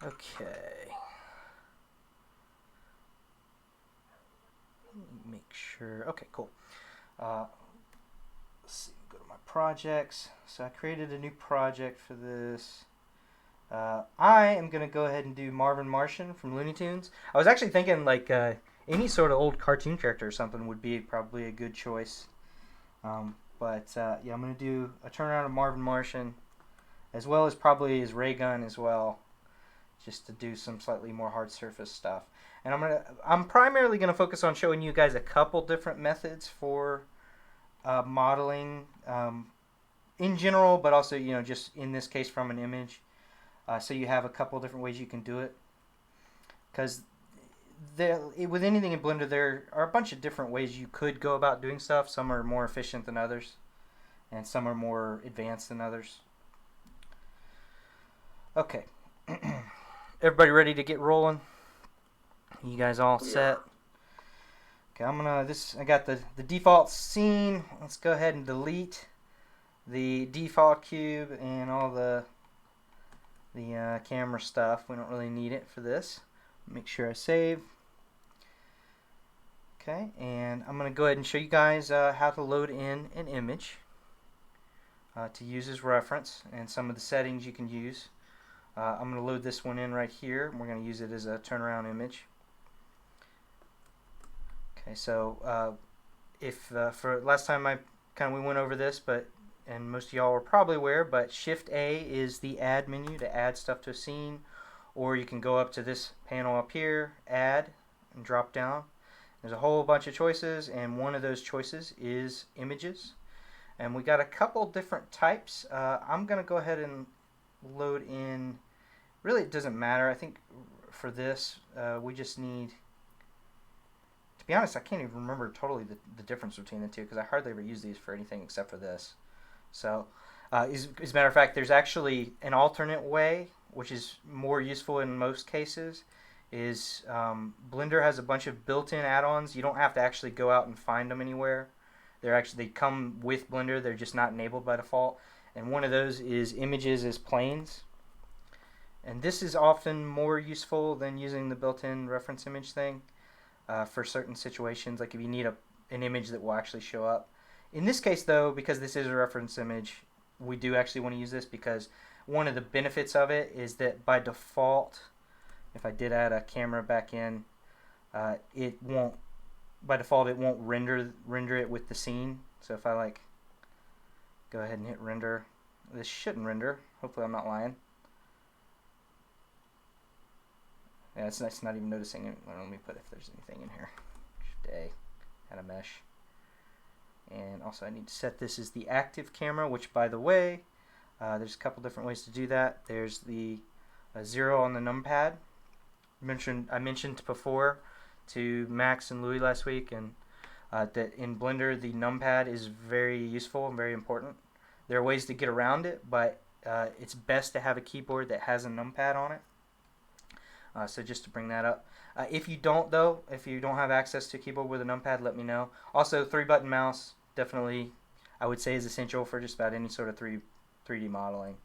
Okay. Make sure. Okay, cool. Let's see. Go to my projects. So I created a new project for this. I am gonna go ahead and do Marvin Martian from Looney Tunes. I was actually thinking like any sort of old cartoon character or something would be probably a good choice. Yeah, I'm gonna do a turnaround of Marvin Martian, as well as probably his ray gun as well, just to do some slightly more hard surface stuff. And I'm primarily gonna focus on showing you guys a couple different methods for modeling in general, but also just in this case from an image. So you have a couple different ways you can do it. Because with anything in Blender, there are a bunch of different ways you could go about doing stuff. Some are more efficient than others, and some are more advanced than others. Okay. Everybody ready to get rolling? You guys all set? Okay, I got the default scene. Let's go ahead and delete the default cube and all the camera stuff. We don't really need it for this. Make sure I save. Okay, and I'm going to go ahead and show you guys how to load in an image to use as reference, and some of the settings you can use. I'm going to load this one in right here. We're going to use it as a turnaround image. Okay, so for last time we went over this, and most of y'all are probably aware, but Shift A is the Add menu to add stuff to a scene, or you can go up to this panel up here, Add, and drop down. There's a whole bunch of choices, and one of those choices is images. And we got a couple different types. I'm going to go ahead and load in, really it doesn't matter. I think for this we just need, to be honest, I can't even remember totally the difference between the two, because I hardly ever use these for anything except for this. So as a matter of fact, there's actually an alternate way, which is more useful in most cases, is Blender has a bunch of built-in add-ons. You don't have to actually go out and find them anywhere. They come with Blender. They're just not enabled by default. And one of those is images as planes. And this is often more useful than using the built-in reference image thing for certain situations, like if you need an image that will actually show up. In this case, though, because this is a reference image, we do actually want to use this, because one of the benefits of it is that by default, if I did add a camera back in, it won't render it with the scene. So if I go ahead and hit render, this shouldn't render. Hopefully I'm not lying. Yeah, it's not even noticing it. Let me put if there's anything in here. Shift A, add a mesh. And also I need to set this as the active camera, which, by the way, there's a couple different ways to do that. There's the 0 on the numpad. I mentioned before to Max and Louis last week, and that in Blender the numpad is very useful and very important. There are ways to get around it, but it's best to have a keyboard that has a numpad on it. So just to bring that up. If you don't have access to a keyboard with a numpad, let me know. Also, 3-button mouse, definitely, I would say, is essential for just about any sort of 3D modeling.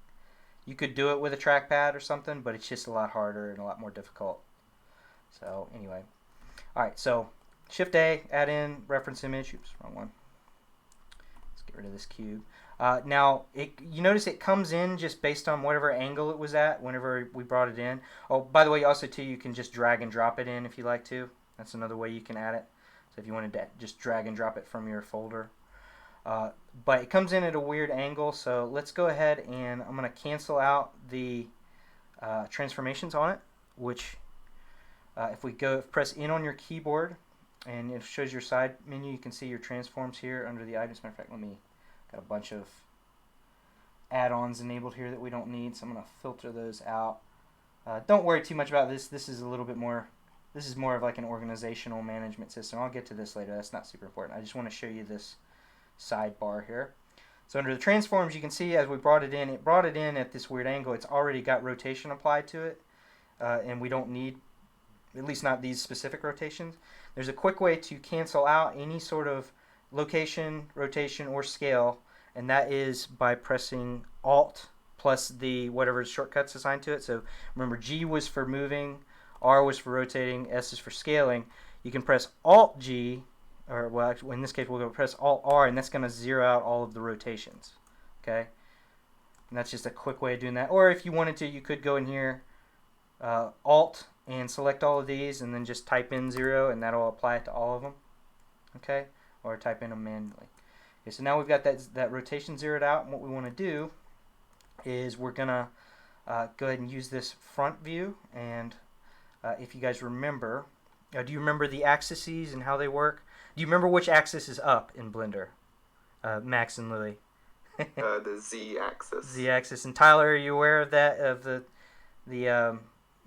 You could do it with a trackpad or something, but it's just a lot harder and a lot more difficult. So anyway. Alright, so Shift A, add in reference image. Oops, wrong one. Let's get rid of this cube. Now, you notice it comes in just based on whatever angle it was at whenever we brought it in. Oh, by the way, also too, you can just drag and drop it in if you like to. That's another way you can add it. So if you wanted to just drag and drop it from your folder. But it comes in at a weird angle, so let's go ahead and I'm going to cancel out the transformations on it, which if we press in on your keyboard and it shows your side menu, you can see your transforms here under the items. Matter of fact, got a bunch of add-ons enabled here that we don't need, so I'm going to filter those out. Don't worry too much about this. This is more of like an organizational management system. I'll get to this later. That's not super important. I just want to show you this sidebar here. So under the transforms, you can see as we brought it in at this weird angle. It's already got rotation applied to it, and we don't need, at least not these specific rotations. There's a quick way to cancel out any sort of location, rotation, or scale, and that is by pressing Alt plus the whatever shortcuts assigned to it. So remember, G was for moving, R was for rotating, S is for scaling. You can press Alt G, or well, actually, in this case, we'll go press Alt R, and that's going to zero out all of the rotations. Okay, and that's just a quick way of doing that. Or if you wanted to, you could go in here, Alt, and select all of these, and then just type in 0, and that'll apply it to all of them. Okay, or type in them manually. Okay, so now we've got that rotation zeroed out, and what we want to do is we're gonna go ahead and use this front view. And if you guys remember, do you remember the axes and how they work? Do you remember which axis is up in Blender, Max and Louie? The Z-axis. Z-axis. And Tyler, are you aware of that? Of the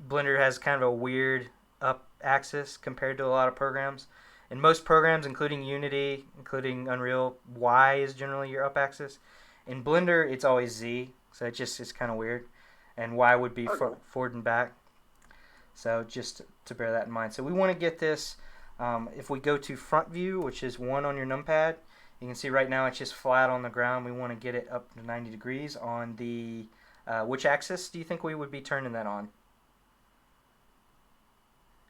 Blender has kind of a weird up axis compared to a lot of programs. In most programs, including Unity, including Unreal, Y is generally your up axis. In Blender, it's always Z, so it's kind of weird. And Y would be forward and back. So just to bear that in mind. So we want to get this, if we go to front view, which is 1 on your numpad, you can see right now it's just flat on the ground. We want to get it up to 90 degrees on the, which axis do you think we would be turning that on?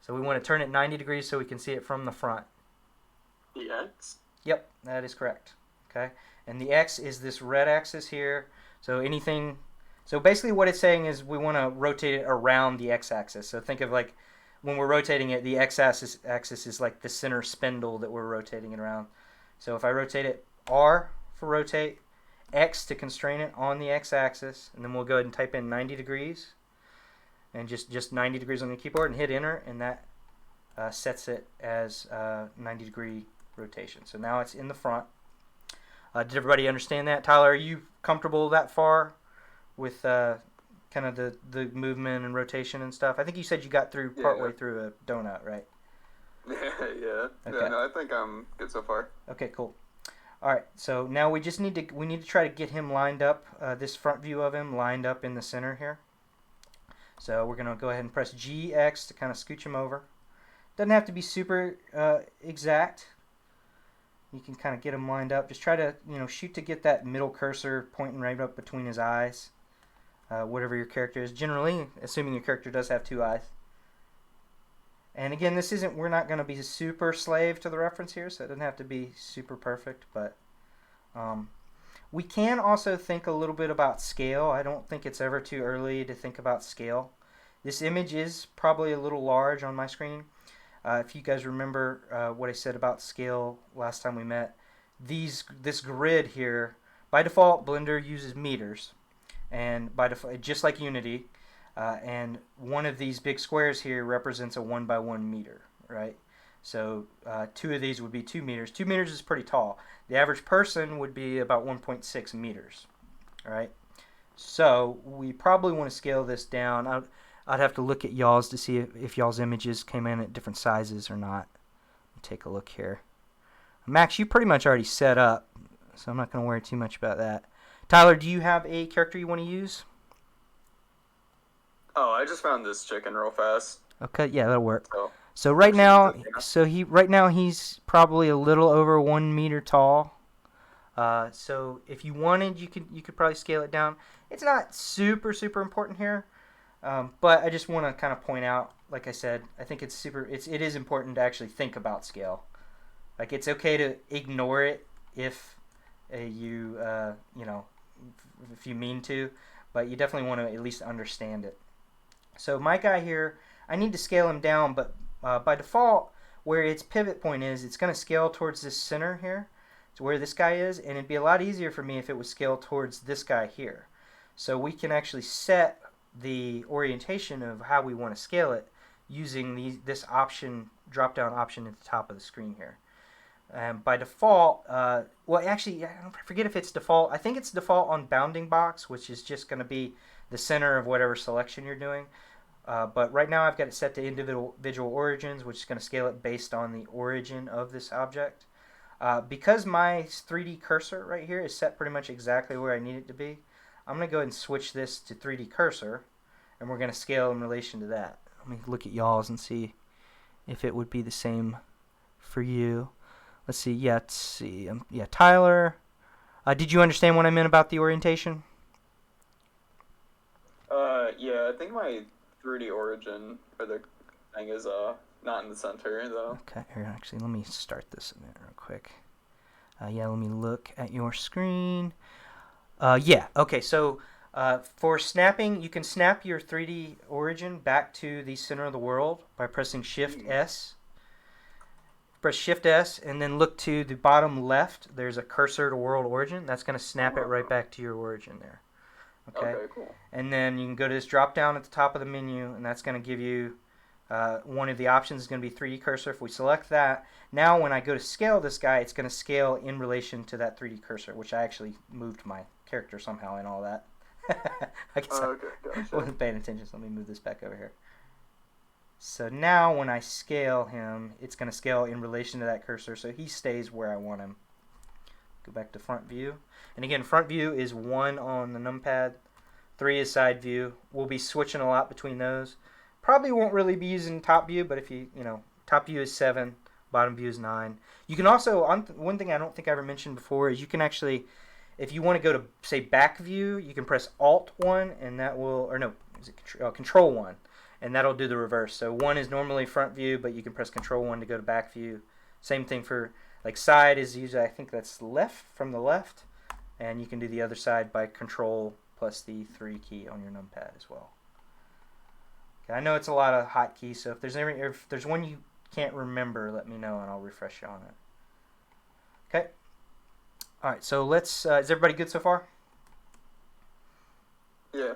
So we want to turn it 90 degrees so we can see it from the front. The X? Yep, that is correct. Okay, and the X is this red axis here. So anything, so basically what it's saying is we want to rotate it around the X axis. So think of like when we're rotating it, the X axis is like the center spindle that we're rotating it around. So if I rotate it, R for rotate, X to constrain it on the X axis, and then we'll go ahead and type in 90 degrees. And just 90 degrees on the keyboard and hit enter, and that sets it as 90 degree rotation. So now it's in the front. Did everybody understand that? Tyler, are you comfortable that far with kind of the movement and rotation and stuff? I think you said you got through partway through a donut, right? Yeah. Okay. Yeah, no, I think I'm good so far. Okay, cool. All right, so now we just need to try to get him lined up, this front view of him lined up in the center here. So we're going to go ahead and press GX to kind of scooch him over. Doesn't have to be super exact. You can kind of get him lined up. Just try to, shoot to get that middle cursor pointing right up between his eyes. Whatever your character is. Generally, assuming your character does have 2 eyes. And again, we're not going to be super slave to the reference here, so it doesn't have to be super perfect, but we can also think a little bit about scale. I don't think it's ever too early to think about scale. This image is probably a little large on my screen. If you guys remember what I said about scale last time we met, this grid here, by default, Blender uses meters, and by default, just like Unity, and one of these big squares here represents a 1 by 1 meter, right? So 2 of these would be 2 meters. 2 meters is pretty tall. The average person would be about 1.6 meters, all right? So we probably want to scale this down. I'd have to look at y'all's to see if y'all's images came in at different sizes or not. Take a look here. Max, you pretty much already set up, so I'm not going to worry too much about that. Tyler, do you have a character you want to use? Oh, I just found this chicken real fast. Okay, yeah, that'll work. So right now, he's probably a little over 1 meter tall. So if you wanted, you could probably scale it down. It's not super important here, but I just want to kind of point out, like I said, I think it is important to actually think about scale. Like, it's okay to ignore it if you mean to, but you definitely want to at least understand it. So my guy here, I need to scale him down, but by default, where its pivot point is, it's going to scale towards this center here, to where this guy is, and it'd be a lot easier for me if it was scaled towards this guy here. So we can actually set the orientation of how we want to scale it using this option, drop-down option at the top of the screen here. By default, well, actually, I forget if it's default. I think it's default on bounding box, which is just going to be the center of whatever selection you're doing. But right now I've got it set to individual origins, which is going to scale it based on the origin of this object. Because my 3D cursor right here is set pretty much exactly where I need it to be, I'm going to go ahead and switch this to 3D cursor, and we're going to scale in relation to that. Let me look at y'all's and see if it would be the same for you. Let's see. Yeah, Tyler. Did you understand what I meant about the orientation? Yeah, I think my 3D origin for the thing is not in the center though. Okay, here, actually, let me start this a minute real quick. Yeah, let me look at your screen. Yeah, okay, so for snapping, you can snap your 3D origin back to the center of the world by pressing Shift-S. Press Shift-S, and then look to the bottom left. There's a cursor to world origin. That's going to snap it right back to your origin there. Okay, cool. And then you can go to this drop down at the top of the menu, and that's going to give you one of the options is going to be 3D cursor. If we select that, now when I go to scale this guy, it's going to scale in relation to that 3D cursor, which I actually moved my character somehow in all that. I guess Okay, I gotcha. wasn't paying attention, so let me move this back over here. So now when I scale him, it's going to scale in relation to that cursor, so he stays where I want him. Go back to front view. And again, front view is 1 on the numpad. 3 is side view. We'll be switching a lot between those. Probably won't really be using top view, but if you know, top view is 7, bottom view is 9. You can also, one thing I don't think I ever mentioned before is you can actually, if you want to go to, say, back view, you can press Alt 1, and that will, or no, is it Control 1, and that'll do the reverse. So 1 is normally front view, but you can press Control 1 to go to back view. Same thing for, like, side is usually, I think that's left, from the left, and you can do the other side by Control plus the 3 key on your numpad as well. Okay, I know it's a lot of hotkeys, so if there's one you can't remember, let me know and I'll refresh you on it. Okay. All right, so let's. Is everybody good so far? Yeah.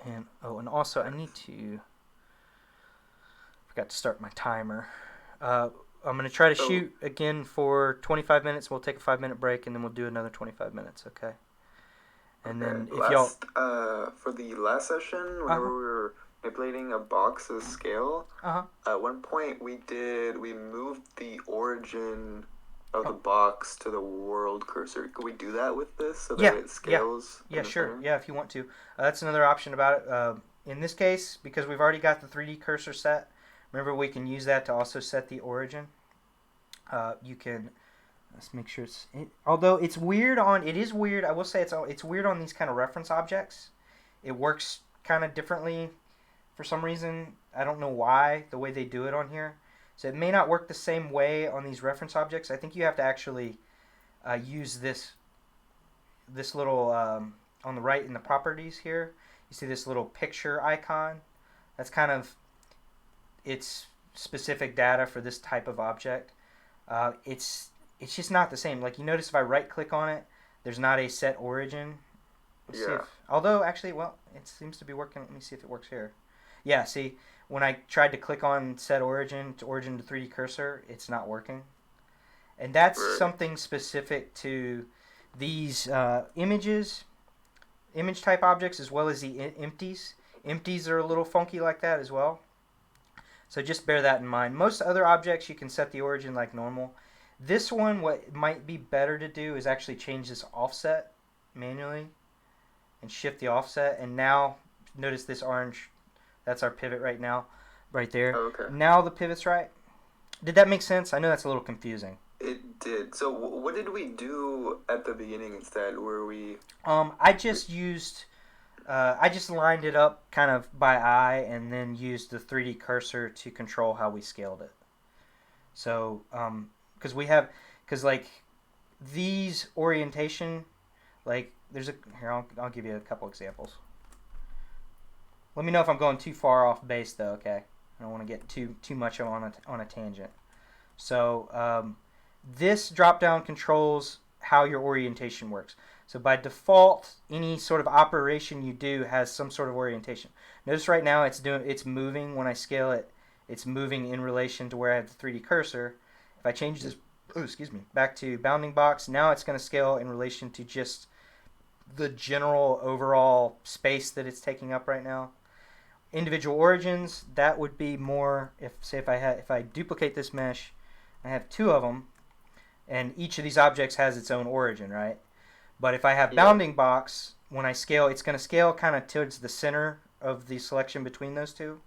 And and also I need to. Forgot to start my timer. I'm gonna try to shoot again for 25 minutes. We'll take a 5-minute break and then we'll do another 25 minutes. Okay. And then if y'all for the last session, whenever we were manipulating a box's scale, at one point we moved the origin of the box to the world cursor. Could we do that with this so that it scales? Yeah, sure. Center? Yeah, if you want to. That's another option about it. In this case, because we've already got the 3D cursor set, remember we can use that to also set the origin. You can. Let's make sure although it's weird it is weird, I will say it's weird on these kind of reference objects. It works kind of differently for some reason. I don't know why, the way they do it on here. So it may not work the same way on these reference objects. I think you have to actually use this little, on the right in the properties here, you see this little picture icon. That's kind of its specific data for this type of object. It's just not the same. Like, you notice if I right-click on it, there's not a set origin. Let's see although, actually, well, it seems to be working. Let me see if it works here. Yeah, see, when I tried to click on set origin to 3D cursor, it's not working. And that's something specific to these image type objects as well as the empties. Empties are a little funky like that as well. So just bear that in mind. Most other objects you can set the origin like normal. This one, what might be better to do is actually change this offset manually and shift the offset. And now, notice this orange, that's our pivot right now, right there. Oh, okay. Now the pivot's right. Did that make sense? I know that's a little confusing. It did. So what did we do at the beginning instead? Were we... I just lined it up kind of by eye and then used the 3D cursor to control how we scaled it. So, because like these orientation, like here I'll give you a couple examples. Let me know if I'm going too far off base though. Okay, I don't want to get too much on a tangent. So this drop down controls how your orientation works. So by default, any sort of operation you do has some sort of orientation. Notice right now it's moving when I scale it. It's moving in relation to where I have the 3D cursor. If I change this, back to bounding box, now it's going to scale in relation to just the general overall space that it's taking up right now. Individual origins, that would be more if I duplicate this mesh, I have 2 of them, and each of these objects has its own origin, right? But if I have bounding box, when I scale, it's going to scale kind of towards the center of the selection between those 2.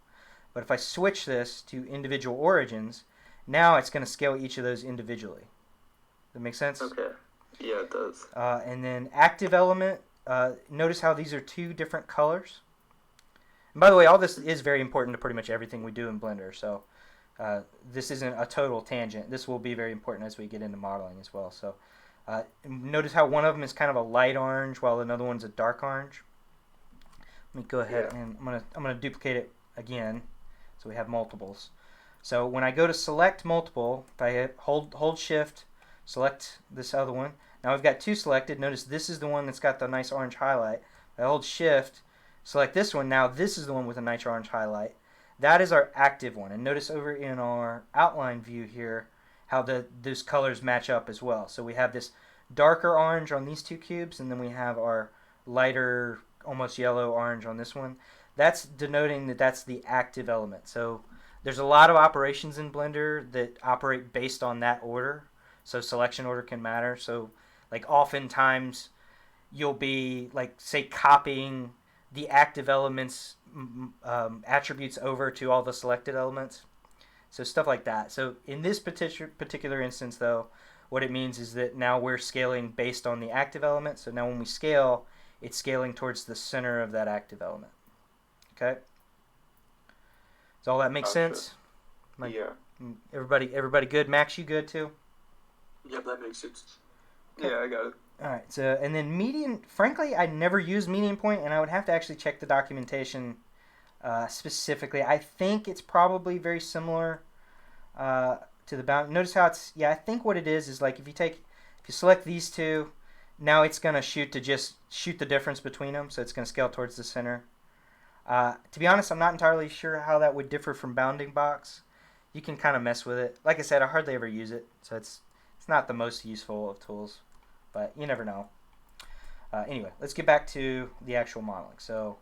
But if I switch this to individual origins, now it's going to scale each of those individually. Does that make sense? Okay. Yeah, it does. And then active element, notice how these are 2 different colors. And by the way, all this is very important to pretty much everything we do in Blender. So this isn't a total tangent. This will be very important as we get into modeling as well. So notice how one of them is kind of a light orange while another one's a dark orange. Let me go ahead and I'm gonna duplicate it again, so we have multiples. So when I go to select multiple, if I hit hold Shift, select this other one. Now we've got two selected. Notice this is the one that's got the nice orange highlight. I hold Shift, select this one. Now this is the one with a nice orange highlight. That is our active one. And notice over in our outline view here how those colors match up as well. So we have this darker orange on these two cubes, and then we have our lighter, almost yellow orange on this one. That's denoting that that's the active element. So there's a lot of operations in Blender that operate based on that order. So selection order can matter. So like oftentimes you'll be like say copying the active elements attributes over to all the selected elements. So stuff like that. So in this particular instance though, what it means is that now we're scaling based on the active element. So now when we scale, it's scaling towards the center of that active element. Okay? Does all that make sense? Yeah. Everybody good? Max, you good too? Yep, that makes sense. Okay. Yeah, I got it. All right. So and then median. Frankly, I never use median point, and I would have to actually check the documentation specifically. I think it's probably very similar to the bound. Notice how it's. Yeah, I think what it is like if you select these two, now it's gonna shoot the difference between them. So it's gonna scale towards the center. To be honest, I'm not entirely sure how that would differ from bounding box. You can kind of mess with it. Like I said, I hardly ever use it, so it's not the most useful of tools, but you never know. Anyway, let's get back to the actual modeling. So,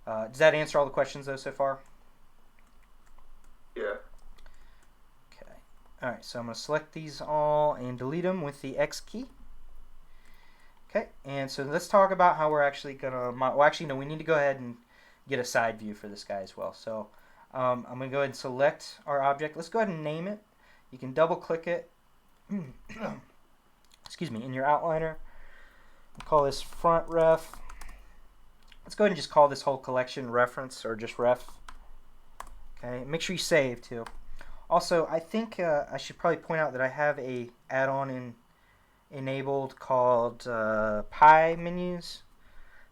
does that answer all the questions though so far? Yeah. Okay. All right. So I'm going to select these all and delete them with the X key. Okay. And so let's talk about how we're actually going to. Well, actually, no. We need to go ahead and get a side view for this guy as well. So I'm going to go ahead and select our object. Let's go ahead and name it. You can double click it. Excuse me, in your outliner. We'll call this front ref. Let's go ahead and just call this whole collection reference or just ref. Okay, make sure you save too. Also, I think I should probably point out that I have a add-on enabled called pie menus.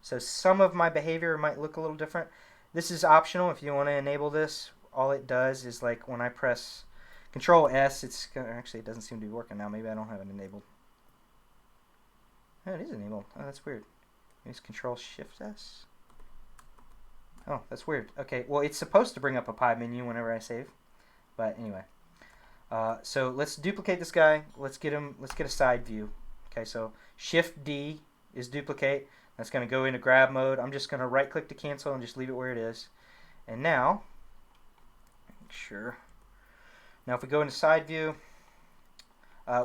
So some of my behavior might look a little different. This is optional if you want to enable this. All it does is like when I press Control S, actually it doesn't seem to be working now. Maybe I don't have it enabled. Oh, it is enabled. Oh, that's weird. Maybe it's Control Shift S. Oh, that's weird. Okay, well it's supposed to bring up a pie menu whenever I save, but anyway. So let's duplicate this guy. Let's get a side view. Okay, so Shift D is duplicate. That's going to go into grab mode. I'm just going to right click to cancel and just leave it where it is. And now, make sure. Now if we go into side view,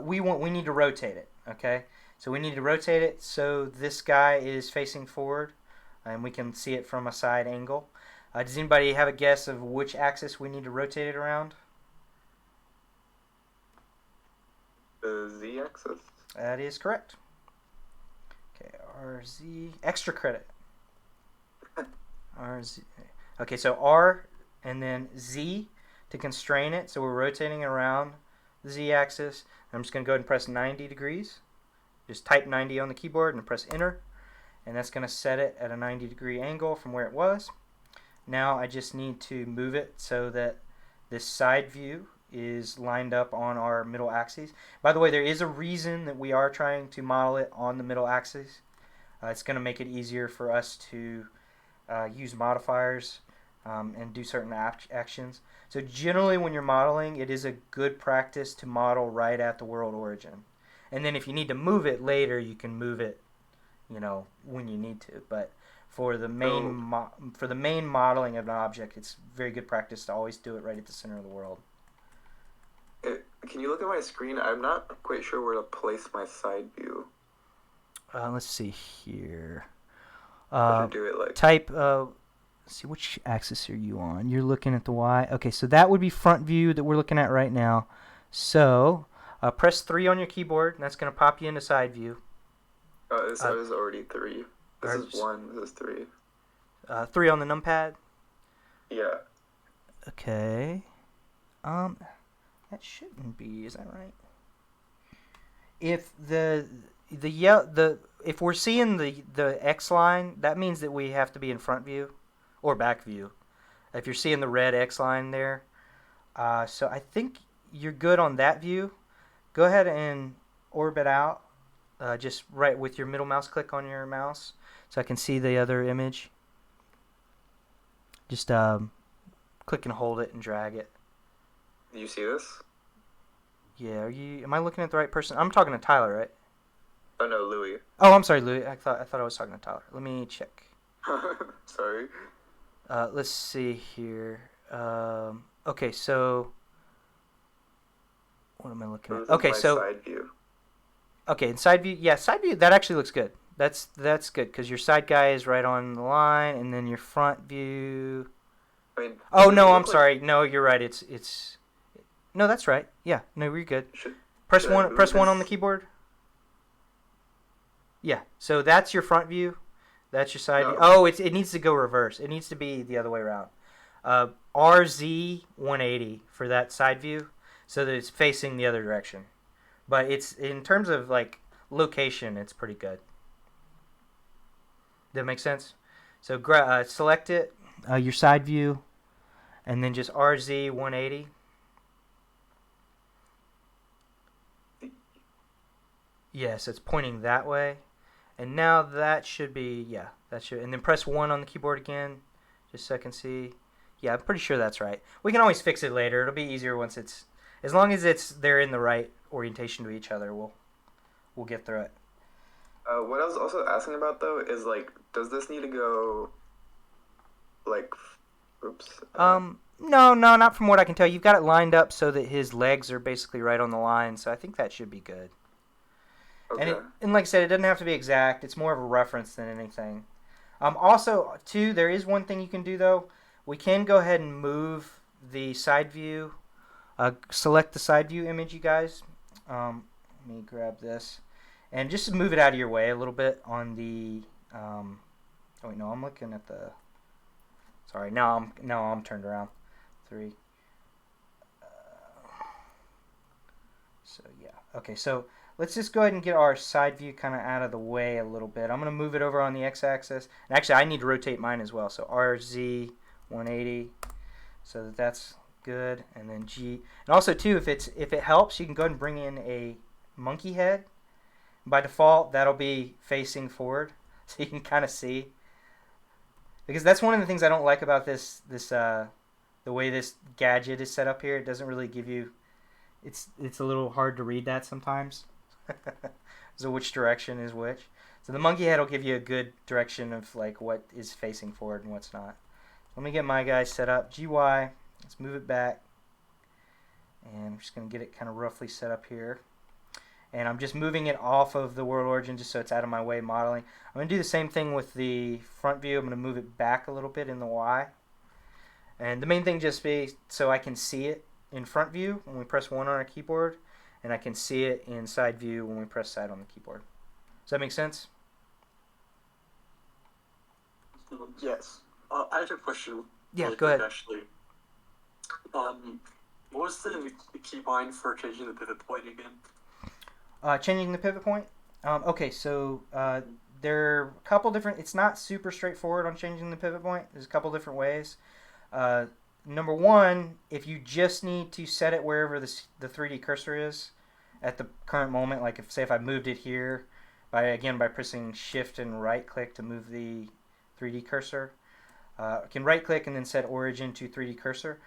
we need to rotate it. Okay, so we need to rotate it so this guy is facing forward, and we can see it from a side angle. Does anybody have a guess of which axis we need to rotate it around? The Z-axis. That is correct. Okay, RZ, extra credit. RZ. Okay, so R and then Z to constrain it. So we're rotating it around the Z-axis. I'm just going to go ahead and press 90 degrees. Just type 90 on the keyboard and press enter. And that's going to set it at a 90-degree angle from where it was. Now I just need to move it so that this side view is lined up on our middle axis. By the way, there is a reason that we are trying to model it on the middle axis. It's going to make it easier for us to use modifiers and do certain actions. So generally when you're modeling, it is a good practice to model right at the world origin. And then if you need to move it later, you can move it, when you need to. But for the main modeling of an object, it's very good practice to always do it right at the center of the world. Can you look at my screen? I'm not quite sure where to place my side view. Let's see here. I should do it like type. Let's see, which axis are you on? You're looking at the Y. Okay, so that would be front view that we're looking at right now. So press 3 on your keyboard, and that's going to pop you into side view. This is already 3. This is 1. This is 3. 3 on the numpad. Okay. That shouldn't be. Is that right? If if we're seeing the X line, that means that we have to be in front view or back view. If you're seeing the red X line there, so I think you're good on that view. Go ahead and orbit out, just right with your middle mouse click on your mouse, so I can see the other image. Just click and hold it and drag it. You see this? Yeah. Am I looking at the right person? I'm talking to Tyler, right? Oh no, Louis. Oh, I'm sorry, Louis. I thought I was talking to Tyler. Let me check. Sorry. Let's see here. Okay, so what am I looking at? Okay, so side view. Okay, in side view, yeah, side view that actually looks good. That's good because your side guy is right on the line, and then your front view. I mean, oh no, I'm sorry. No, you're right. It's. No, that's right. Yeah, no, you're good. Press one on the keyboard. Yeah, so that's your front view. That's your side view. Oh, it needs to go reverse. It needs to be the other way around. RZ 180 for that side view, so that it's facing the other direction. But it's in terms of like location, it's pretty good. That make sense? So select it, your side view, and then just RZ 180. Yes, it's pointing that way. And now that should be, yeah, that should. And then press 1 on the keyboard again, just so I can see. Yeah, I'm pretty sure that's right. We can always fix it later. It'll be easier once it's, as long as they're in the right orientation to each other, we'll get through it. What I was also asking about though is like, does this need to go, like, oops. No, not from what I can tell. You've got it lined up so that his legs are basically right on the line, so I think that should be good. Okay. And like I said, it doesn't have to be exact. It's more of a reference than anything. Also, too, there is one thing you can do, though. We can go ahead and move the side view. Select the side view image, you guys. Let me grab this. And just move it out of your way a little bit on the... oh, wait, no, I'm looking at the... Sorry, now I'm turned around. 3. So, yeah. Okay, so... Let's just go ahead and get our side view kind of out of the way a little bit. I'm going to move it over on the x-axis. And actually, I need to rotate mine as well. So RZ 180, so that's good. And then G. And also, too, if it helps, you can go ahead and bring in a monkey head. By default, that'll be facing forward, so you can kind of see. Because that's one of the things I don't like about the way this gadget is set up here. It doesn't really give you. It's a little hard to read that sometimes. So which direction is which? So the monkey head will give you a good direction of like what is facing forward and what's not. Let me get my guy set up. GY. Let's move it back. And I'm just going to get it kind of roughly set up here. And I'm just moving it off of the world origin just so it's out of my way modeling. I'm going to do the same thing with the front view. I'm going to move it back a little bit in the Y. And the main thing just be so I can see it in front view when we press 1 on our keyboard. And I can see it in side view when we press side on the keyboard. Does that make sense? Yes. I have a question. Yeah, go ahead. Actually, what was the keybind for changing the pivot point again? Changing the pivot point? Okay, so there are a couple different... It's not super straightforward on changing the pivot point. There's a couple different ways. Number one, if you just need to set it wherever the 3D cursor is at the current moment, like if I moved it here by pressing shift and right click to move the 3D cursor, I can right click and then set origin to 3D cursor.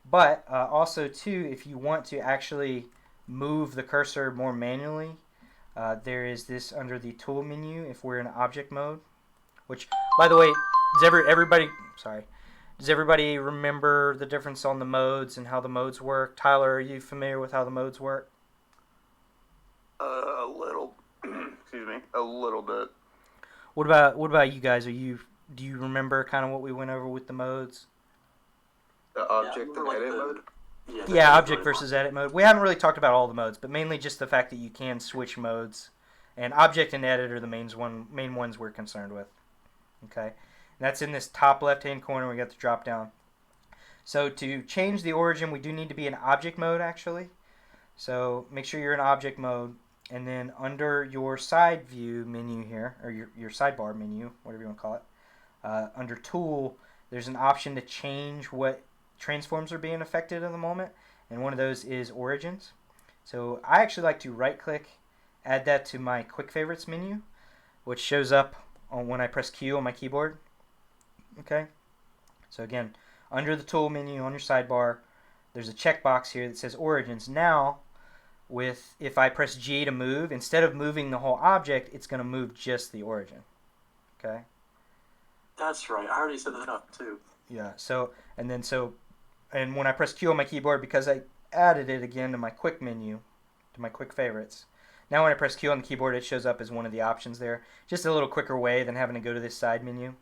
But also too, if you want to actually move the cursor more manually, there is this under the tool menu if we're in object mode, which by the way, does everybody remember the difference on the modes and how the modes work? Tyler, are you familiar with how the modes work? A little. Excuse me. A little bit. What about you guys? Do you remember kind of what we went over with the modes? The object and edit mode? Yeah, object versus edit mode. We haven't really talked about all the modes, but mainly just the fact that you can switch modes. And object and edit are the main ones we're concerned with. Okay? And that's in this top left-hand corner. We got the drop down. So to change the origin, we do need to be in object mode actually. So make sure you're in object mode, and then under your side view menu here, or your sidebar menu, whatever you want to call it, under tool, there's an option to change what transforms are being affected at the moment, and one of those is origins. So I actually like to right click, add that to my quick favorites menu, which shows up when I press Q on my keyboard. Okay, so again, under the tool menu on your sidebar, there's a checkbox here that says origins. Now, if I press G to move, instead of moving the whole object, it's going to move just the origin. Okay. That's right. I already set that up too. Yeah. And when I press Q on my keyboard, because I added it again to my quick menu, to my quick favorites. Now when I press Q on the keyboard, it shows up as one of the options there. Just a little quicker way than having to go to this side menu.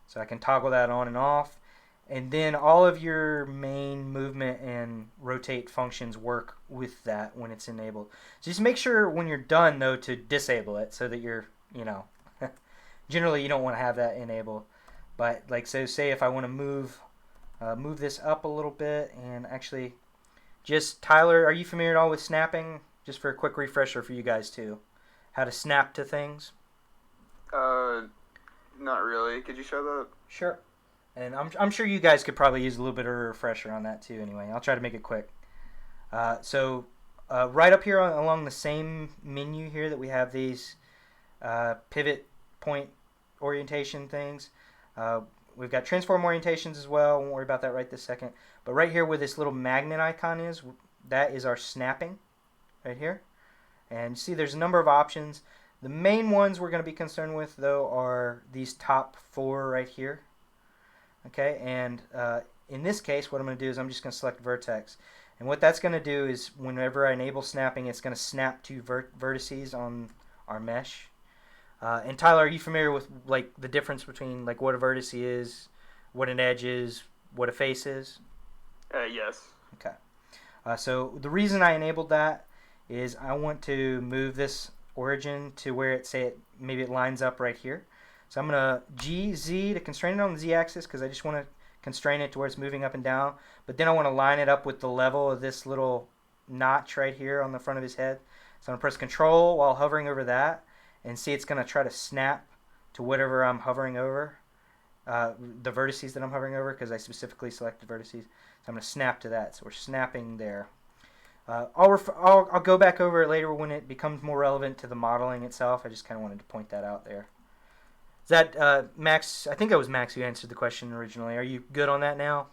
So I can toggle that on and off. And then all of your main movement and rotate functions work with that when it's enabled. So just make sure when you're done, though, to disable it so that you're, generally you don't want to have that enabled. But so say if I want to move this up a little bit, and actually just, Tyler, are you familiar at all with snapping? Just for a quick refresher for you guys too. How to snap to things? Not really. Could you show that? Sure. And I'm sure you guys could probably use a little bit of a refresher on that too anyway. I'll try to make it quick. So right up here along the same menu here that we have these pivot point orientation things. We've got transform orientations as well. Won't worry about that right this second. But right here where this little magnet icon is, that is our snapping right here. And see there's a number of options. The main ones we're going to be concerned with though are these top 4 right here. Okay, and in this case, what I'm going to do is I'm just going to select Vertex. And what that's going to do is whenever I enable snapping, it's going to snap to vertices on our mesh. And Tyler, are you familiar with the difference between what a vertex is, what an edge is, what a face is? Yes. Okay. So the reason I enabled that is I want to move this origin to where maybe it lines up right here. So I'm going to Z to constrain it on the Z-axis because I just want to constrain it to where it's moving up and down. But then I want to line it up with the level of this little notch right here on the front of his head. So I'm going to press Control while hovering over that. And see it's going to try to snap to whatever I'm hovering over. The vertices that I'm hovering over because I specifically selected vertices. So I'm going to snap to that. So we're snapping there. I'll go back over it later when it becomes more relevant to the modeling itself. I just kind of wanted to point that out there. Is that Max? I think it was Max who answered the question originally. Are you good on that now?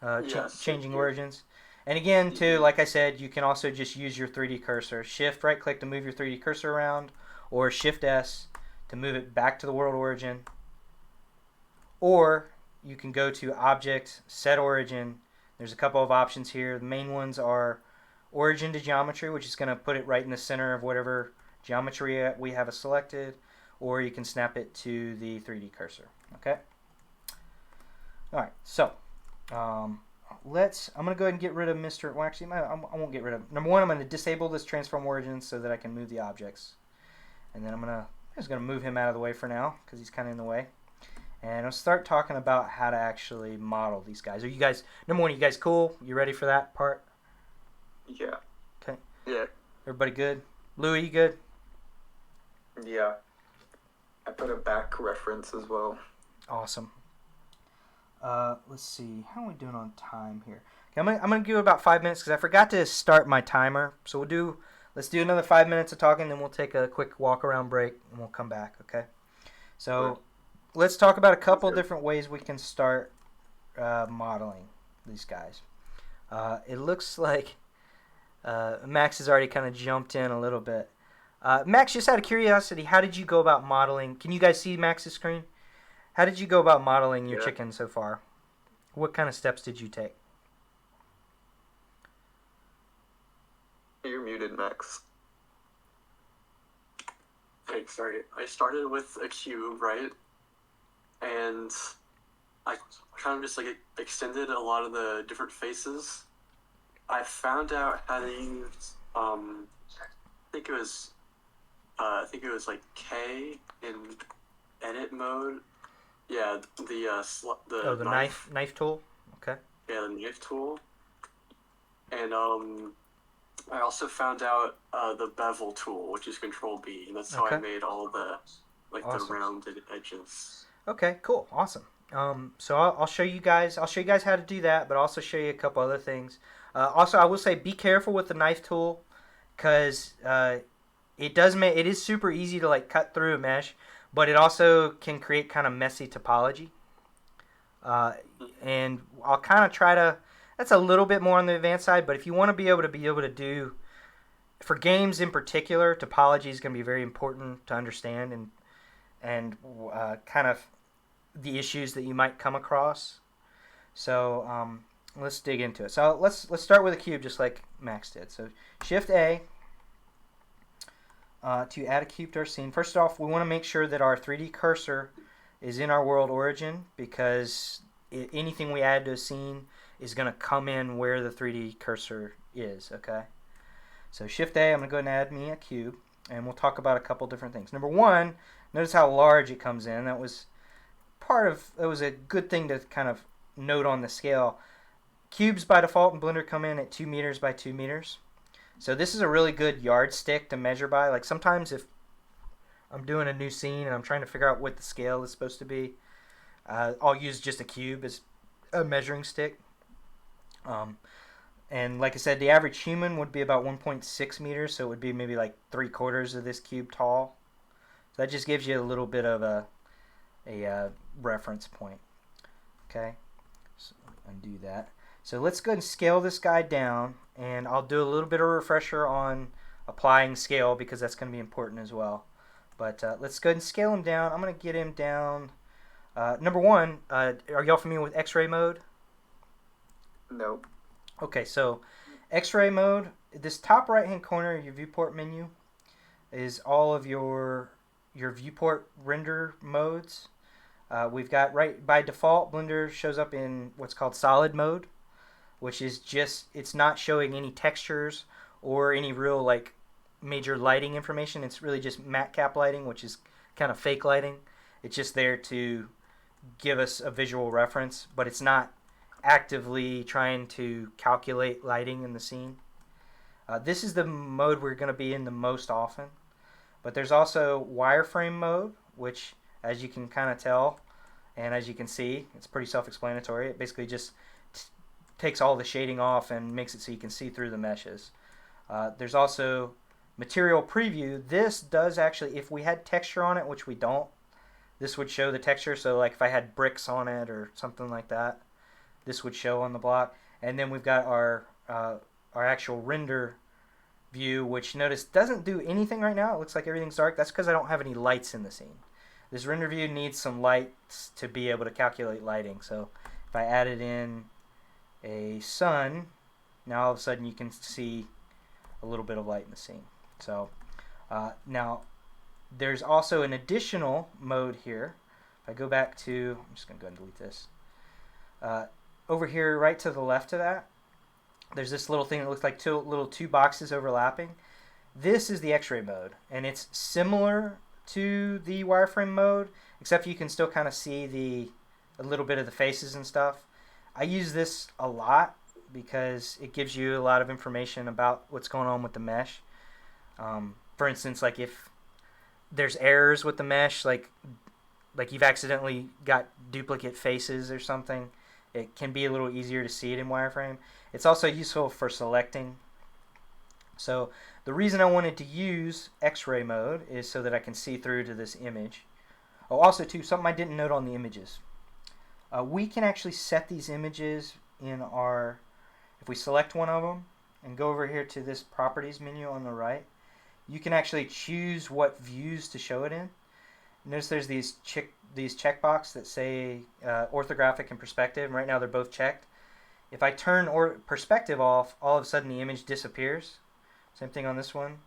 Yes. Changing origins. And again, too, like I said, you can also just use your 3D cursor. Shift right click to move your 3D cursor around, or Shift S to move it back to the world origin. Or you can go to Object, Set Origin. There's a couple of options here. The main ones are Origin to Geometry, which is going to put it right in the center of whatever geometry we have selected. Or you can snap it to the 3D cursor. Okay. All right. So I'm going to go ahead and get rid of Mr. Well, actually, I won't get rid of. Number one, I'm going to disable this transform origin so that I can move the objects. And then I'm just going to move him out of the way for now because he's kind of in the way. And I'll start talking about how to actually model these guys. Are you guys, number one, are you guys cool? You ready for that part? Yeah. Okay. Yeah. Everybody good? Louis, you good? Yeah. I put a back reference as well. Awesome. Let's see. How are we doing on time here? Okay, I'm gonna give about 5 minutes because I forgot to start my timer. So let's do another 5 minutes of talking, then we'll take a quick walk around break and we'll come back. Okay. So let's talk about a couple different ways we can start modeling these guys. It looks like Max has already kind of jumped in a little bit. Max, just out of curiosity, how did you go about modeling? Can you guys see Max's screen? How did you go about modeling your chicken so far? What kind of steps did you take? You're muted, Max. Okay, sorry. I started with a cube, right? And I kind of just extended a lot of the different faces. I found out how to use I think it was K in edit mode Yeah, the knife tool. Okay. Yeah, the knife tool. And I also found out the bevel tool, which is Control B, and that's how I made all the the rounded edges. Okay, cool, awesome. So I'll show you guys. I'll show you guys how to do that, but I'll also show you a couple other things. Also, I will say be careful with the knife tool, because it is super easy to like cut through a mesh, but it also can create kind of messy topology. And I'll kind of try to. That's a little bit more on the advanced side, but if you want to be able to do, for games in particular, topology is going to be very important to understand and kind of the issues that you might come across. So let's dig into it. So let's start with a cube, just like Max did. So Shift A to add a cube to our scene. First off, we want to make sure that our 3D cursor is in our world origin, because anything we add to a scene is going to come in where the 3D cursor is. Okay. So Shift A, I'm going to go ahead and add me a cube, and we'll talk about a couple different things. Number one, notice how large it comes in. That was a good thing to kind of note on the scale. Cubes by default in Blender come in at 2 meters by 2 meters. So this is a really good yardstick to measure by. Like sometimes if I'm doing a new scene and I'm trying to figure out what the scale is supposed to be, I'll use just a cube as a measuring stick. And like I said, the average human would be about 1.6 meters, so it would be maybe like 3/4 of this cube tall. So that just gives you a little bit of a reference point. Okay, so undo that. So let's go ahead and scale this guy down, and I'll do a little bit of a refresher on applying scale, because that's going to be important as well. But let's go ahead and scale him down. I'm going to get him down. Number one, are y'all familiar with X-ray mode? Nope. Okay, so X-ray mode, this top right-hand corner of your viewport menu is all of your viewport render modes. We've got, right by default, Blender shows up in what's called solid mode, which is just, it's not showing any textures or any real like major lighting information. It's really just matte cap lighting, which is kind of fake lighting. It's just there to give us a visual reference, but it's not actively trying to calculate lighting in the scene. This is the mode we're going to be in the most often. But there's also wireframe mode, which, as you can kind of tell, and as you can see, it's pretty self-explanatory. It basically just takes all the shading off and makes it so you can see through the meshes. There's also material preview. This does actually, if we had texture on it, which we don't, this would show the texture. So like if I had bricks on it or something like that, this would show on the block. And then we've got our actual render view, which notice doesn't do anything right now. It looks like everything's dark. That's because I don't have any lights in the scene. This render view needs some lights to be able to calculate lighting. So if I added in a sun, now all of a sudden you can see a little bit of light in the scene. So now there's also an additional mode here. If I go back to, I'm just going to go ahead and delete this. Over here, right to the left of that, there's this little thing that looks like two boxes overlapping. This is the X-ray mode, and it's similar to the wireframe mode, except you can still kind of see a little bit of the faces and stuff. I use this a lot because it gives you a lot of information about what's going on with the mesh. For instance, like if there's errors with the mesh, like you've accidentally got duplicate faces or something, it can be a little easier to see it in wireframe. It's also useful for selecting. So the reason I wanted to use X-ray mode is so that I can see through to this image. Oh, also too, something I didn't note on the images. We can actually set these images in our, if we select one of them and go over here to this properties menu on the right, you can actually choose what views to show it in. Notice there's these checkbox that say orthographic and perspective, and right now they're both checked. If I turn perspective off, all of a sudden the image disappears. Same thing on this one.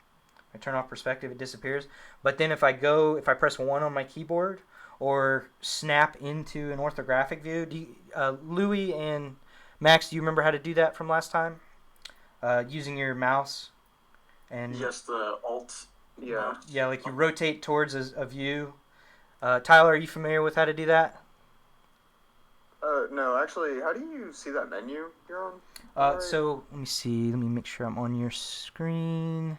I turn off perspective, it disappears. But then if I press 1 on my keyboard or snap into an orthographic view, Louis and Max, do you remember how to do that from last time? Using your mouse and just the Alt. Yeah. Yeah, like you rotate towards a view. Tyler, are you familiar with how to do that? No, actually, how do you see that menu you're on? So let me see. Let me make sure I'm on your screen.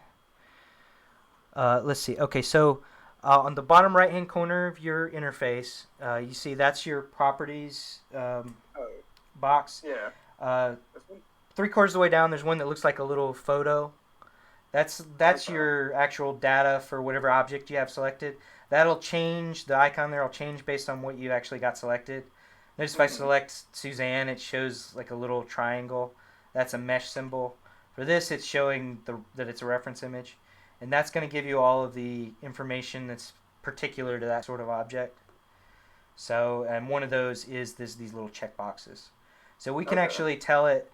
Let's see. Okay, so on the bottom right-hand corner of your interface, you see that's your properties box. Yeah. 3/4 of the way down, there's one that looks like a little photo. That's Okay. your actual data for whatever object you have selected. That'll change. The icon there will change based on what you actually got selected. Notice if I select Suzanne, it shows like a little triangle. That's a mesh symbol. For this, it's showing that it's a reference image. And that's going to give you all of the information that's particular to that sort of object. So, and one of those is these little check boxes. So we can actually tell it,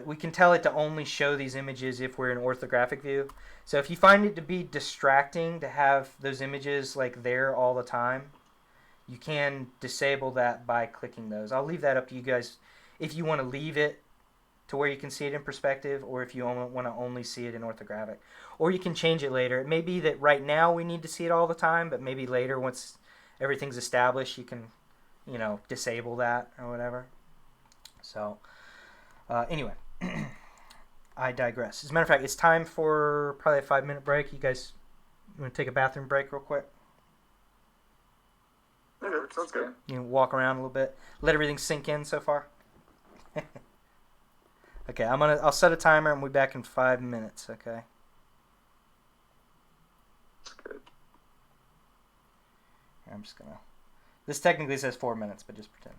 we can tell it to only show these images if we're in orthographic view. So if you find it to be distracting to have those images like there all the time, you can disable that by clicking those. I'll leave that up to you guys if you want to leave it to where you can see it in perspective, or if you want to only see it in orthographic. Or you can change it later. It may be that right now we need to see it all the time, but maybe later once everything's established, you can, disable that or whatever. So, anyway, I digress. As a matter of fact, it's time for probably a 5-minute break. You guys want to take a bathroom break real quick? Okay, sounds good. You can walk around a little bit, let everything sink in so far. Okay, I'll set a timer and we'll be back in 5 minutes. Okay. That's good. I'm just gonna. This technically says 4 minutes, but just pretend.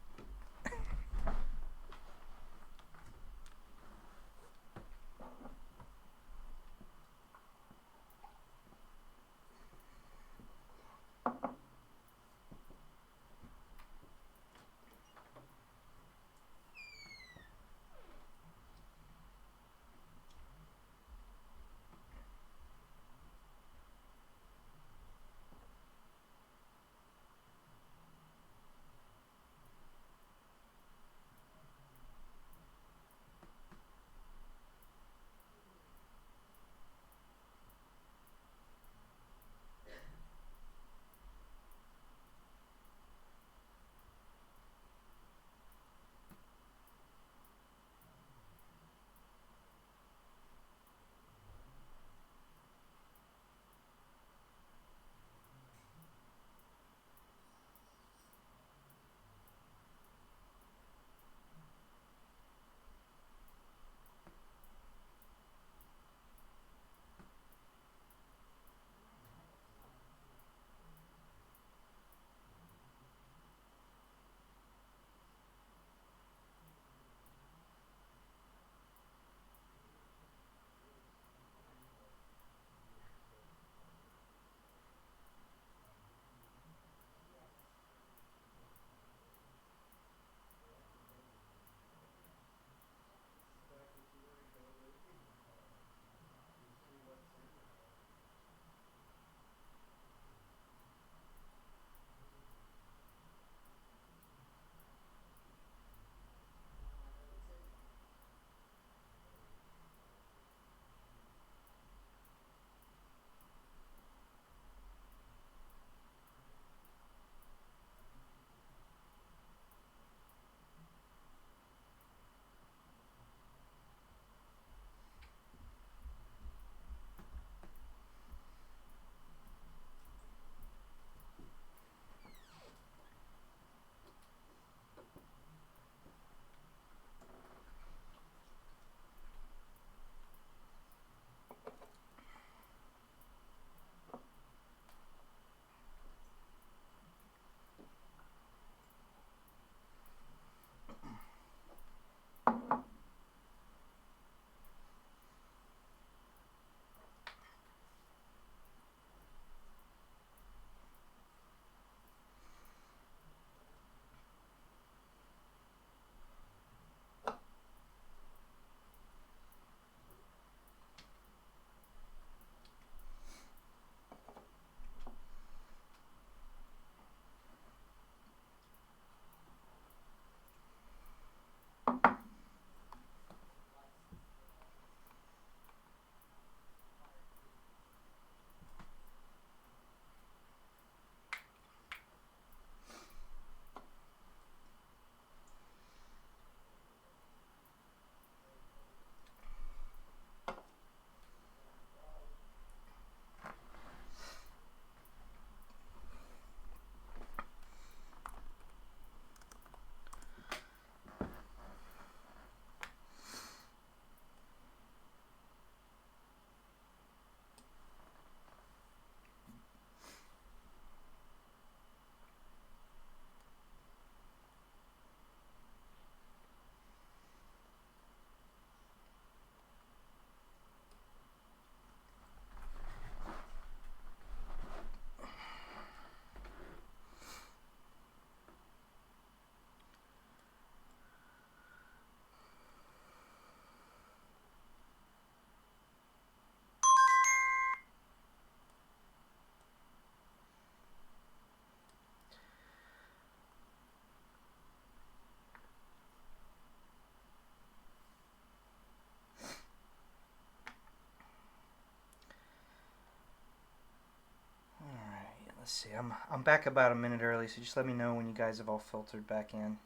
let's see. I'm back about a minute early, so just let me know when you guys have all filtered back in.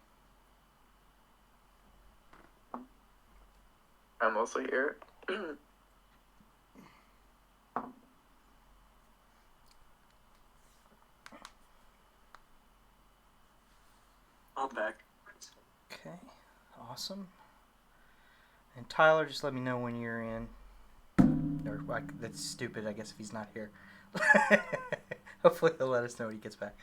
I'm also here. I'm back. Okay, awesome. And Tyler, just let me know when you're in. Or like, that's stupid, I guess, if he's not here. Hopefully he'll let us know when he gets back.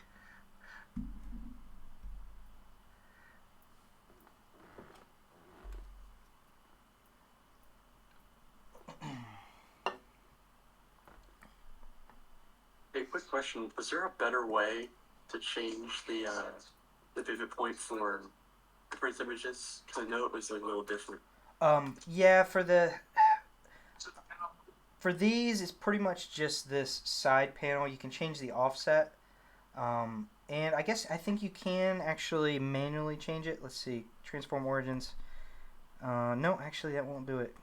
Hey, quick question: was there a better way to change the pivot point for different images? Because I know it was a little different. Yeah, for these, it's pretty much just this side panel. You can change the offset. And I think you can actually manually change it. Let's see. Transform origins. No, actually, that won't do it.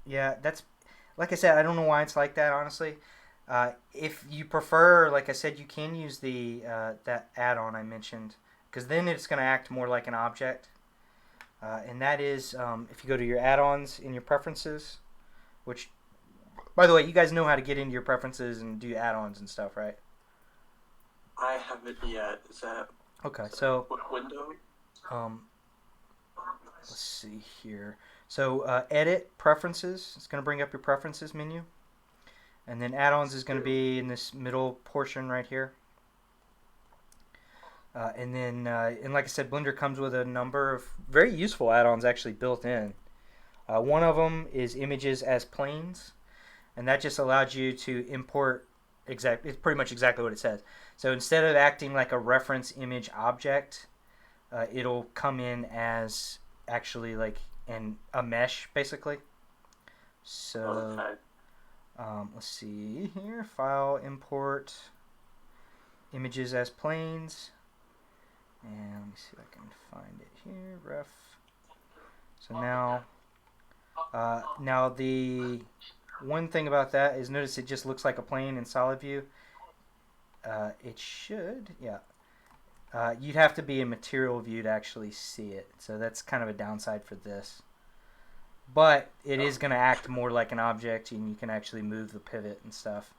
Yeah, that's... Like I said, I don't know why it's like that, honestly. If you prefer, like I said, you can use the that add-on I mentioned. Because then it's going to act more like an object. And that is, if you go to your add-ons in your preferences, which... By the way, you guys know how to get into your preferences and do add-ons and stuff, right? I haven't yet. Is that okay? So window. Let's see here. So edit preferences. It's going to bring up your preferences menu, and then add-ons is going to be in this middle portion right here. And then, and like I said, Blender comes with a number of very useful add-ons actually built in. One of them is images as planes. And that just allows you to import it's pretty much exactly what it says. So instead of acting like a reference image object, it'll come in as actually like a mesh, basically. So let's see here. File, import, images as planes. And let me see if I can find it here. Ref. So now the... One thing about that is notice it just looks like a plane in solid view. It should, yeah. You'd have to be in material view to actually see it. So that's kind of a downside for this. But it is going to act more like an object, and you can actually move the pivot and stuff.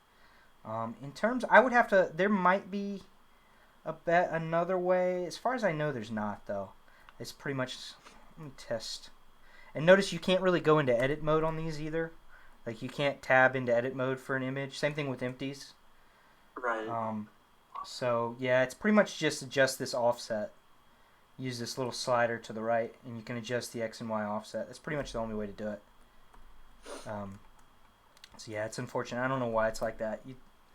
In terms, I would have to, there might be another way. As far as I know, there's not, though. It's pretty much, let me test. And notice you can't really go into edit mode on these either. Like, you can't tab into edit mode for an image. Same thing with empties. Right. So, yeah, it's pretty much just adjust this offset. Use this little slider to the right, and you can adjust the X and Y offset. That's pretty much the only way to do it. So, yeah, it's unfortunate. I don't know why it's like that.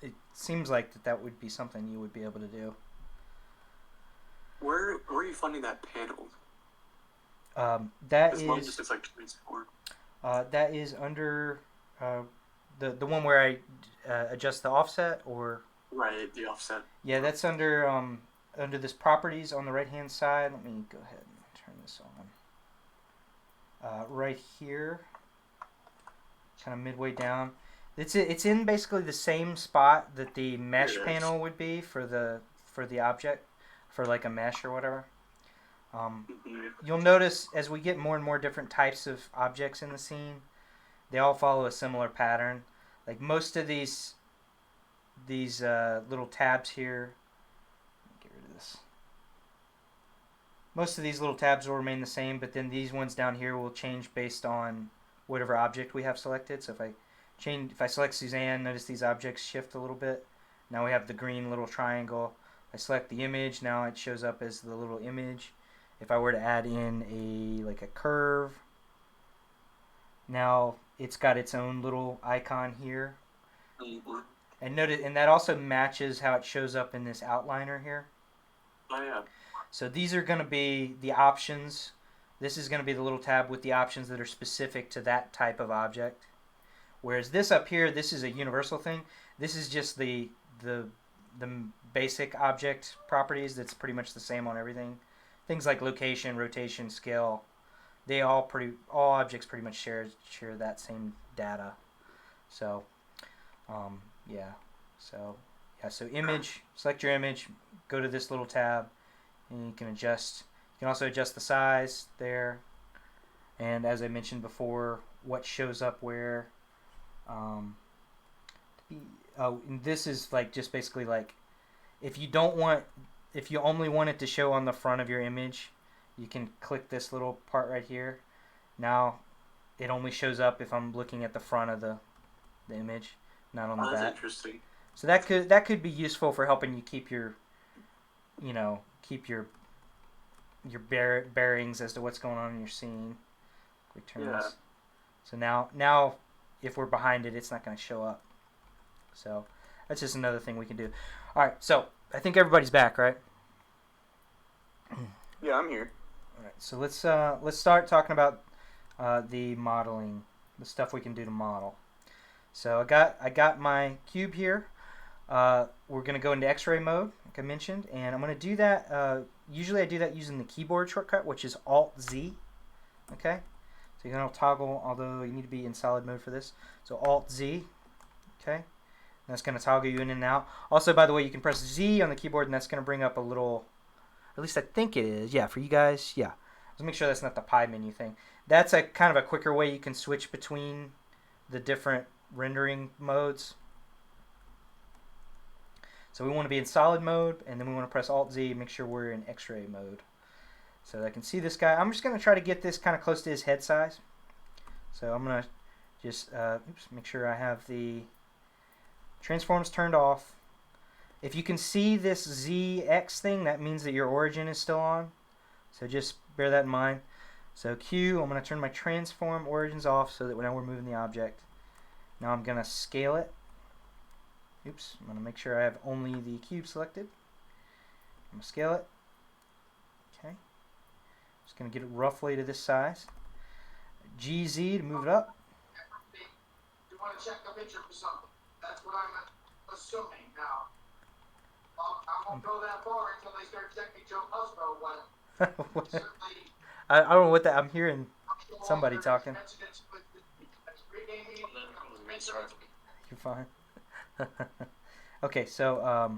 It seems like that would be something you would be able to do. Where are you finding that panel? That is... Mine just looks like transport. That is under... the one where I adjust the offset, or right, the offset. Yeah, that's under this properties on the right hand side. Let me go ahead and turn this on. Right here, kind of midway down. It's in basically the same spot that the mesh panel would be for the object, for like a mesh or whatever. You'll notice as we get more and more different types of objects in the scene, they all follow a similar pattern. Like most of these little tabs here, get rid of this. Most of these little tabs will remain the same, but then these ones down here will change based on whatever object we have selected. So if I select Suzanne, notice these objects shift a little bit. Now we have the green little triangle. I select the image, now it shows up as the little image. If I were to add in a curve, now it's got its own little icon here. And notice, and that also matches how it shows up in this outliner here. Oh yeah. So these are going to be the options. This is going to be the little tab with the options that are specific to that type of object. Whereas this up here, this is a universal thing. This is just the basic object properties that's pretty much the same on everything. Things like location, rotation, scale, they all objects pretty much share that same data. So, yeah. So, Yeah, so image, select your image, go to this little tab, and you can adjust. You can also adjust the size there, and as I mentioned before, what shows up where. And this is like just basically like if you only want it to show on the front of your image, you can click this little part right here. Now it only shows up if I'm looking at the front of the image, not on the back. That's interesting. So that could be useful for helping you keep your bearings as to what's going on in your scene. Quick turn this. So now if we're behind it, it's not going to show up. So that's just another thing we can do. All right, so I think everybody's back, right? Yeah, I'm here. All right, so let's start talking about the modeling, the stuff we can do to model. So I got my cube here. We're going to go into X-ray mode, like I mentioned, and I'm going to do that. Usually I do that using the keyboard shortcut, which is Alt-Z. Okay, so you're going to toggle, although you need to be in solid mode for this. So Alt-Z. Okay, and that's going to toggle you in and out. Also, by the way, you can press Z on the keyboard, and that's going to bring up a little. At least I think it is. Yeah, for you guys, yeah. Let's make sure that's not the pie menu thing. That's a kind of a quicker way you can switch between the different rendering modes. So we want to be in solid mode, and then we want to press Alt-Z and make sure we're in X-ray mode. So I can see this guy. I'm just going to try to get this kind of close to his head size. So I'm going to just make sure I have the transforms turned off. If you can see this ZX thing, that means that your origin is still on. So just bear that in mind. So Q, I'm going to turn my transform origins off so that now we're moving the object. Now I'm going to scale it. Oops, I'm going to make sure I have only the cube selected. I'm going to scale it. Okay. Just going to get it roughly to this size. GZ to move it up. You want to check the picture for something. That's what I'm assuming now. I won't go that far until they start checking Joe Cosmo. I don't know what that. I'm hearing somebody talking. You're fine. Okay, so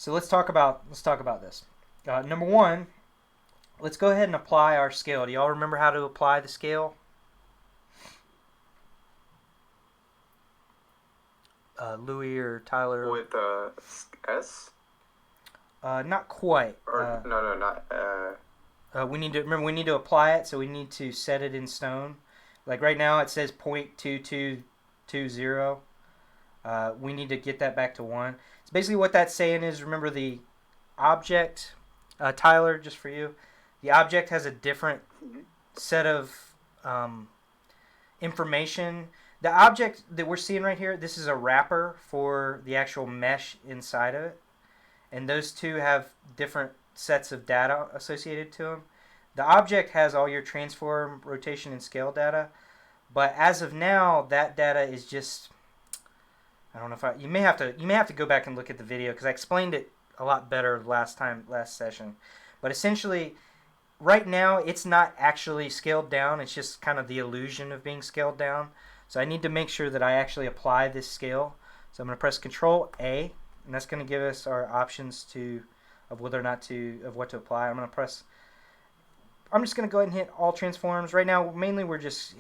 let's talk about this. Number one, let's go ahead and apply our scale. Do y'all remember how to apply the scale? Louis or Tyler? With S? Not quite. Or no, not. We need to apply it, so we need to set it in stone. Like right now, it says 0.2220. We need to get that back to 1. So basically what that's saying is, remember the object, Tyler, just for you, the object has a different set of information. The object that we're seeing right here, this is a wrapper for the actual mesh inside of it. And those two have different sets of data associated to them. The object has all your transform, rotation, and scale data. But as of now, that data is just... I don't know if you may have to go back and look at the video because I explained it a lot better last session. But essentially, right now it's not actually scaled down. It's just kind of the illusion of being scaled down. So I need to make sure that I actually apply this scale. So I'm going to press Control A, and that's going to give us our options of what to apply. I'm just going to go ahead and hit all transforms. Right now, mainly we're just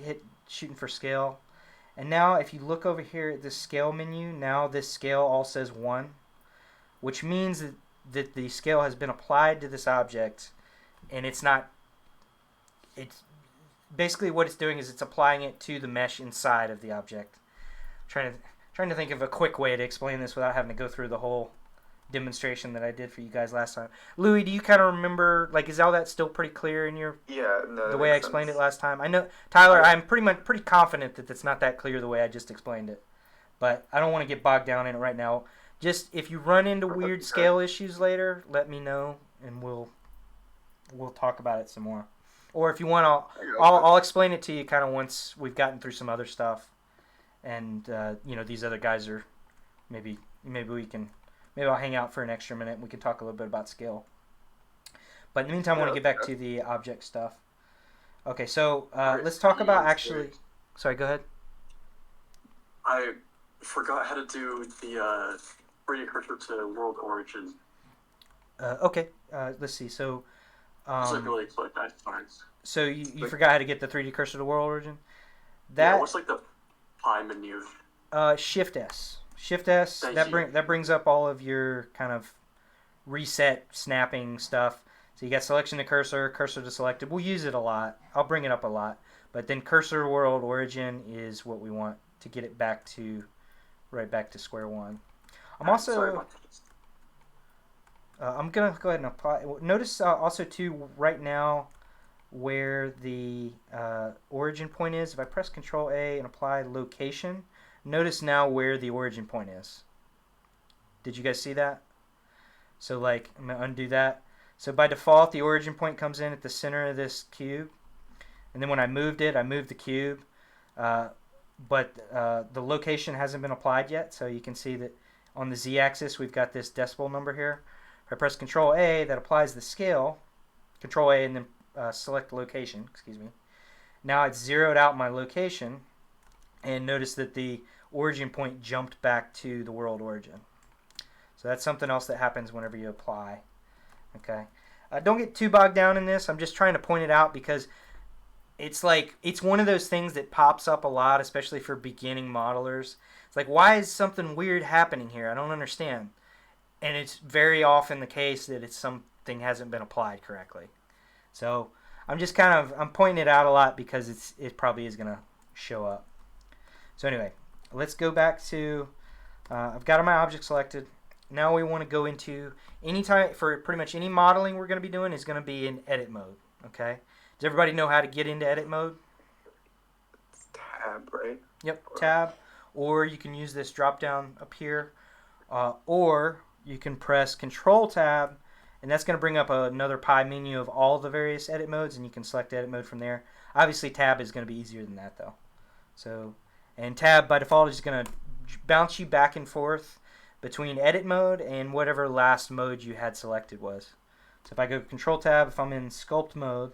shooting for scale. And now if you look over here at this scale menu, now this scale all says 1, which means that the scale has been applied to this object, and it's basically what it's doing is it's applying it to the mesh inside of the object. Trying to think of a quick way to explain this without having to go through the whole demonstration that I did for you guys last time. Louis, do you kind of remember, like, is all that still pretty clear in your the way I explained it last time? I know, Tyler, I'm pretty confident that it's not that clear the way I just explained it, but I don't want to get bogged down in it right now. Just if you run into weird scale issues later, let me know and we'll talk about it some more. Or if you want, I'll explain it to you kind of once we've gotten through some other stuff, and these other guys are maybe I'll hang out for an extra minute and we can talk a little bit about scale. But in the meantime, I want to get back to the object stuff. Okay, so let's talk about actually... Sorry, go ahead. I forgot how to do bring a cursor to world origin. Okay, let's see. So, Just like really quick, that's fine. So you forgot how to get the 3D cursor to world origin? Yeah, what's like the pie menu? Shift S. Shift S. That brings up all of your kind of reset snapping stuff. So you got selection to cursor, cursor to selected. We'll use it a lot. I'll bring it up a lot. But then cursor world origin is what we want to get it back to, right back to square one. I'm gonna go ahead and apply. Notice also too right now where the origin point is. If I press Control A and apply location, notice now where the origin point is. Did you guys see that? So like, I'm gonna undo that. So by default, the origin point comes in at the center of this cube. And then when I moved it, I moved the cube. But the location hasn't been applied yet. So you can see that on the Z-axis, we've got this decimal number here. If I press Control A, that applies the scale. Control A and then select location, excuse me. Now it's zeroed out my location. And notice that the origin point jumped back to the world origin. So that's something else that happens whenever you apply. Okay. Don't get too bogged down in this. I'm just trying to point it out because it's like, it's one of those things that pops up a lot, especially for beginning modelers. It's like, why is something weird happening here? I don't understand. And it's very often the case that it's something hasn't been applied correctly. So I'm just I'm pointing it out a lot because it probably is going to show up. So anyway, let's go back to, I've got my object selected. Now we want to go into for pretty much any modeling we're going to be doing is going to be in edit mode. Okay. Does everybody know how to get into edit mode? It's tab, right? Yep, tab. Or you can use this drop down up here. Or you can press Control Tab, and that's going to bring up another pie menu of all the various edit modes, and you can select edit mode from there. Obviously, tab is going to be easier than that, though. So, and tab by default is going to bounce you back and forth between edit mode and whatever last mode you had selected was. So if I go Control Tab, if I'm in sculpt mode,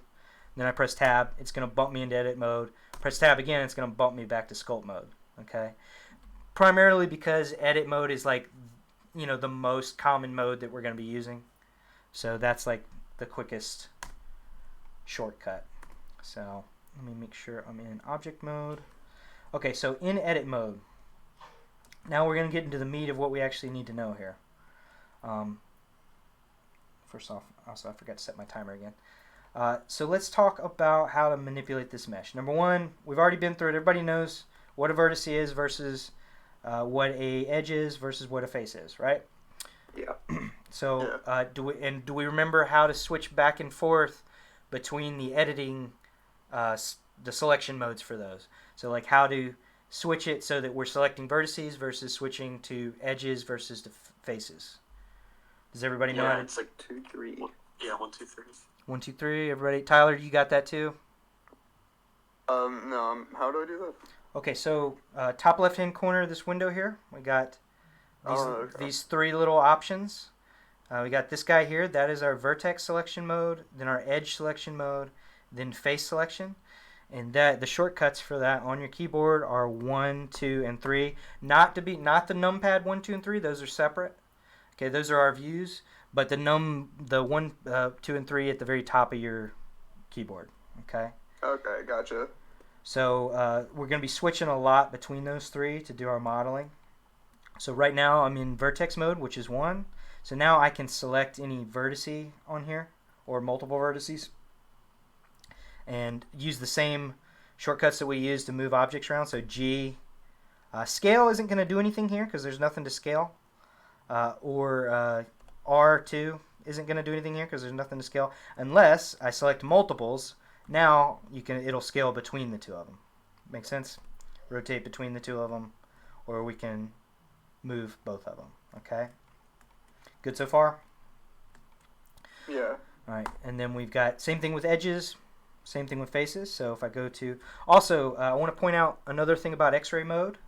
then I press tab, it's going to bump me into edit mode. Press tab again, it's going to bump me back to sculpt mode. Okay. Primarily because edit mode is like, you know, the most common mode that we're going to be using. So that's like the quickest shortcut. So let me make sure I'm in object mode. Okay, so in edit mode, now we're going to get into the meat of what we actually need to know here. First off, also I forgot to set my timer again. So let's talk about how to manipulate this mesh. Number one, we've already been through it. Everybody knows what a vertex is versus what a edge is versus what a face is, right? Yeah. So do we remember how to switch back and forth between the editing, the selection modes for those? So like how to switch it so that we're selecting vertices versus switching to edges versus the faces. Does everybody know how to? It's like 2, 3. Yeah, 1, 2, 3. 1, 2, 3. Everybody, Tyler, you got that too? No. How do I do that? Okay, so top left-hand corner of this window here, we got these three little options. We got this guy here. That is our vertex selection mode. Then our edge selection mode. Then face selection. And the shortcuts for that on your keyboard are 1, 2, and 3. Not the numpad 1, 2, and 3. Those are separate. Okay, those are our views. But the 1, 2, and 3 at the very top of your keyboard. Okay. Okay, gotcha. So we're going to be switching a lot between those three to do our modeling. So right now I'm in vertex mode, which is 1. So now I can select any vertice on here or multiple vertices and use the same shortcuts that we use to move objects around. So G. Scale isn't going to do anything here because there's nothing to scale. Or R2 isn't going to do anything here because there's nothing to scale. Unless I select multiples, now it'll scale between the two of them. Make sense? Rotate between the two of them, or we can move both of them. Okay? Good so far? Yeah. All right, and then we've got same thing with edges, same thing with faces. So if I go to, also I want to point out another thing about X-ray mode.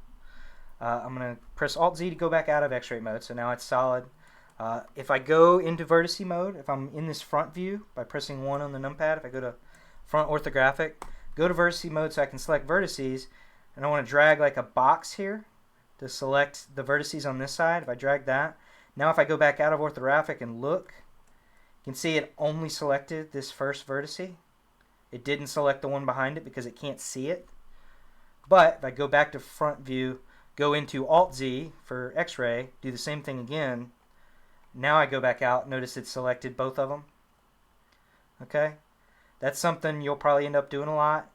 I'm going to press Alt-Z to go back out of X-ray mode, so now it's solid. If I go into vertice mode, if I'm in this front view by pressing 1 on the numpad, if I go to front orthographic, go to vertice mode so I can select vertices, and I want to drag like a box here to select the vertices on this side. If I drag that, now if I go back out of orthographic and look, you can see it only selected this first vertice. It didn't select the one behind it because it can't see it. But if I go back to front view, go into Alt-Z for X-ray, do the same thing again. Now I go back out, notice it selected both of them. Okay? That's something you'll probably end up doing a lot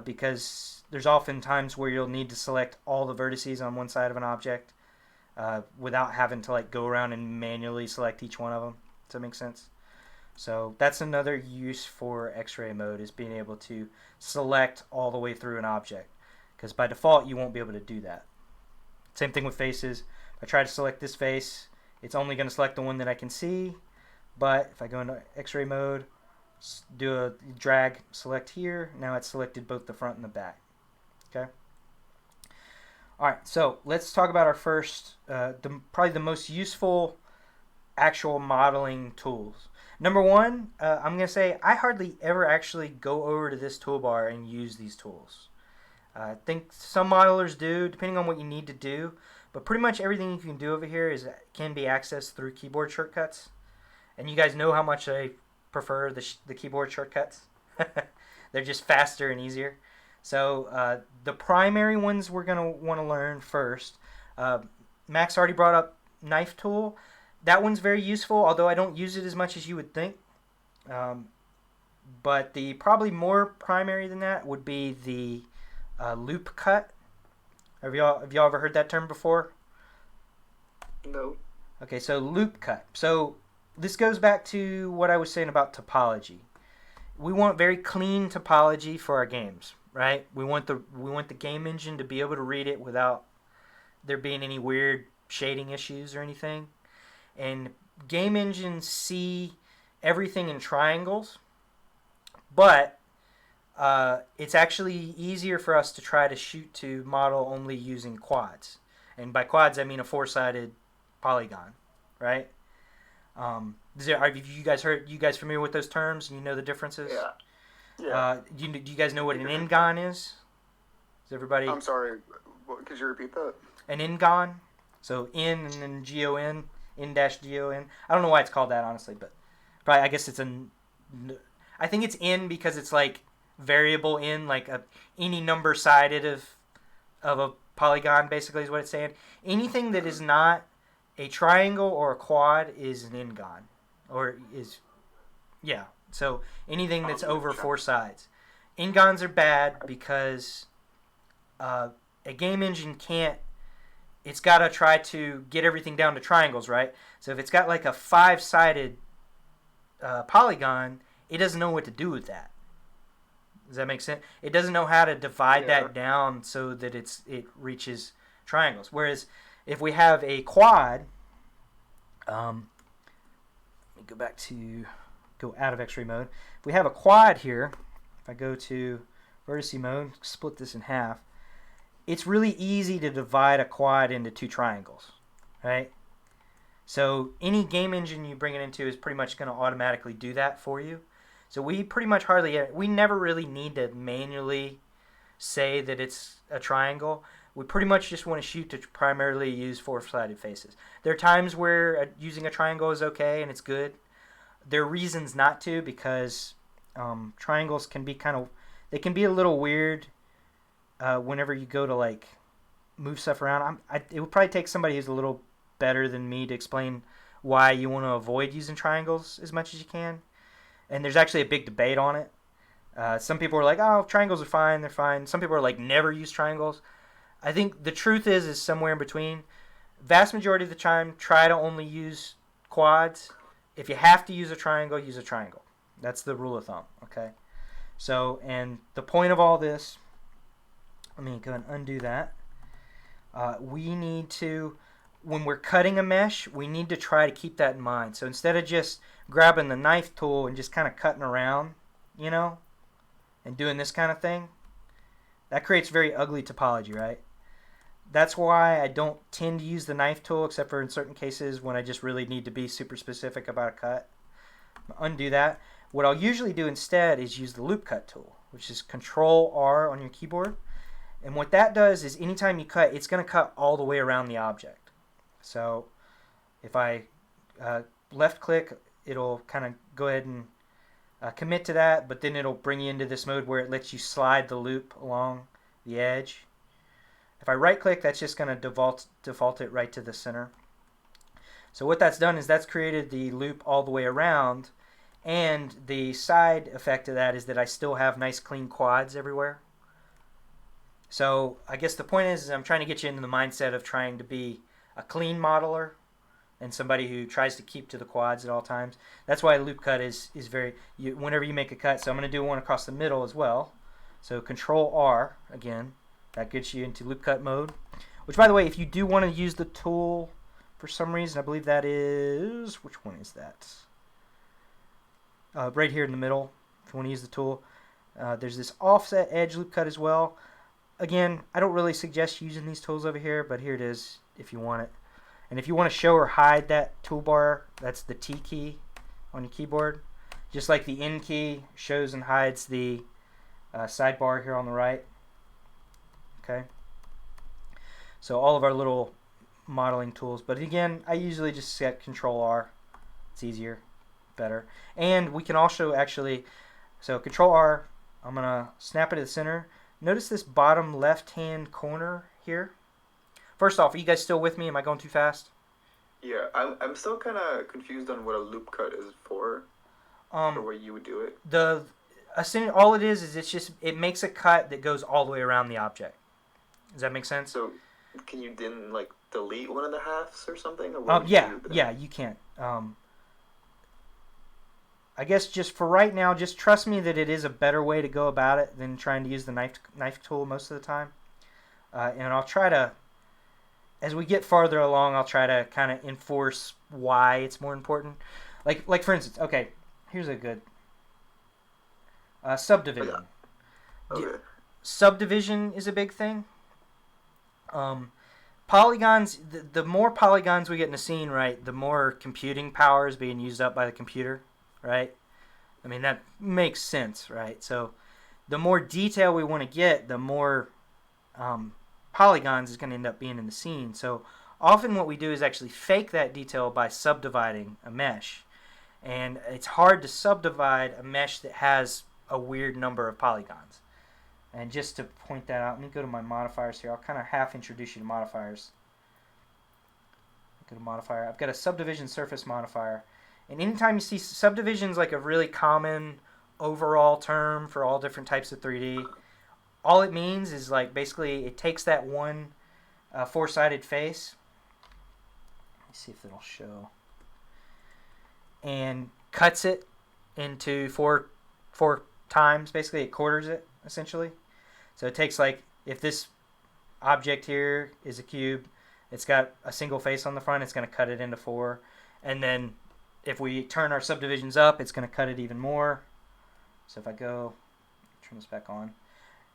because there's often times where you'll need to select all the vertices on one side of an object without having to like go around and manually select each one of them. Does that make sense? So that's another use for X-ray mode, is being able to select all the way through an object, because by default you won't be able to do that. Same thing with faces. If I try to select this face, it's only going to select the one that I can see. But if I go into X-ray mode, do a drag, select here, now it's selected both the front and the back. Okay. All right, so let's talk about our first, probably the most useful actual modeling tools. Number one, I'm going to say I hardly ever actually go over to this toolbar and use these tools. I think some modelers do, depending on what you need to do, but pretty much everything you can do over here can be accessed through keyboard shortcuts. And you guys know how much I prefer the keyboard shortcuts. They're just faster and easier. So the primary ones we're going to want to learn first. Max already brought up knife tool. That one's very useful, although I don't use it as much as you would think. But the probably more primary than that would be the loop cut. Have y'all ever heard that term before? No. Okay, so loop cut. So this goes back to what I was saying about topology. We want very clean topology for our games, right? We want the game engine to be able to read it without there being any weird shading issues or anything. And game engines see everything in triangles, but it's actually easier for us to try to shoot to model only using quads. And by quads, I mean a four-sided polygon, right? Are you guys familiar with those terms? You know the differences? Yeah. Do you guys know what an n-gon is? Is everybody? I'm sorry. Could you repeat that? An n-gon. So n and then G-O-N, n-G-O-N. I don't know why it's called that, honestly, but probably I guess it's I think it's n because it's like variable n, like any number sided of a polygon, basically is what it's saying. Anything that is not a triangle or a quad is an n-gon, or is, yeah. So anything that's over four sides. N-gons are bad because a game engine can't. It's got to try to get everything down to triangles, right? So if it's got like a five-sided polygon, it doesn't know what to do with that. Does that make sense? It doesn't know how to divide that down so that it reaches triangles. Whereas if we have a quad, let me go out of X-ray mode. If we have a quad here, if I go to vertice mode, split this in half, it's really easy to divide a quad into two triangles, right? So any game engine you bring it into is pretty much going to automatically do that for you. So we pretty much we never really need to manually say that it's a triangle. We pretty much just want to shoot to primarily use four-sided faces. There are times where using a triangle is okay and it's good. There are reasons not to, because triangles can be they can be a little weird whenever you go to like move stuff around. It would probably take somebody who's a little better than me to explain why you want to avoid using triangles as much as you can. And there's actually a big debate on it. Some people are like, oh, triangles are fine, they're fine. Some people are like, never use triangles. I think the truth is somewhere in between. Vast majority of the time, try to only use quads. If you have to use a triangle, use a triangle. That's the rule of thumb, okay? So, and the point of all this, let me go and undo that. We need to, when we're cutting a mesh, we need to try to keep that in mind. So instead of just grabbing the knife tool and just kind of cutting around, and doing this kind of thing, that creates very ugly topology, right? That's why I don't tend to use the knife tool, except for in certain cases when I just really need to be super specific about a cut. Undo that. What I'll usually do instead is use the loop cut tool, which is Control-R on your keyboard. And what that does is anytime you cut, it's going to cut all the way around the object. So if I left click, it'll kind of go ahead and commit to that, but then it'll bring you into this mode where it lets you slide the loop along the edge. If I right click, that's just going to default it right to the center. So what that's done is that's created the loop all the way around, and the side effect of that is that I still have nice clean quads everywhere. So I guess the point is I'm trying to get you into the mindset of trying to be a clean modeler and somebody who tries to keep to the quads at all times. That's why a loop cut is very, whenever you make a cut, so I'm going to do one across the middle as well. So Control R, again, that gets you into loop cut mode, which by the way, if you do want to use the tool for some reason, I believe that is, which one is that? Right here in the middle, if you want to use the tool. There's this offset edge loop cut as well. Again, I don't really suggest using these tools over here, but here it is if you want it. And if you want to show or hide that toolbar, that's the T key on your keyboard. Just like the N key shows and hides the sidebar here on the right. Okay. So all of our little modeling tools. But again, I usually just set Control R. It's easier, better. And we can also actually, so Control R, I'm going to snap it to the center. Notice this bottom left-hand corner here. First off, are you guys still with me? Am I going too fast? Yeah, I'm still kind of confused on what a loop cut is for, or what you would do it. All it is it's just, it makes a cut that goes all the way around the object. Does that make sense? So, can you then, like, delete one of the halves or something? Or yeah, you can. I guess just for right now, just trust me that it is a better way to go about it than trying to use the knife tool most of the time. And I'll try to, as we get farther along, I'll try to kind of enforce why it's more important. Like for instance, okay, here's a good subdivision. Okay. Subdivision is a big thing. Polygons, the more polygons we get in the scene, right, the more computing power is being used up by the computer, right? I mean, that makes sense, right? So the more detail we want to get, the more polygons is going to end up being in the scene. So often what we do is actually fake that detail by subdividing a mesh. And it's hard to subdivide a mesh that has a weird number of polygons. And just to point that out, let me go to my modifiers here. I'll kind of half introduce you to modifiers. Go to modifier. I've got a subdivision surface modifier. And anytime you see subdivisions, like a really common overall term for all different types of 3D, all it means is like basically it takes that one four-sided face. Let me see if it'll show. And cuts it into four times. Basically, it quarters it, essentially. So it takes, like, if this object here is a cube, it's got a single face on the front, it's going to cut it into four. And then if we turn our subdivisions up, it's going to cut it even more. So if I go, turn this back on.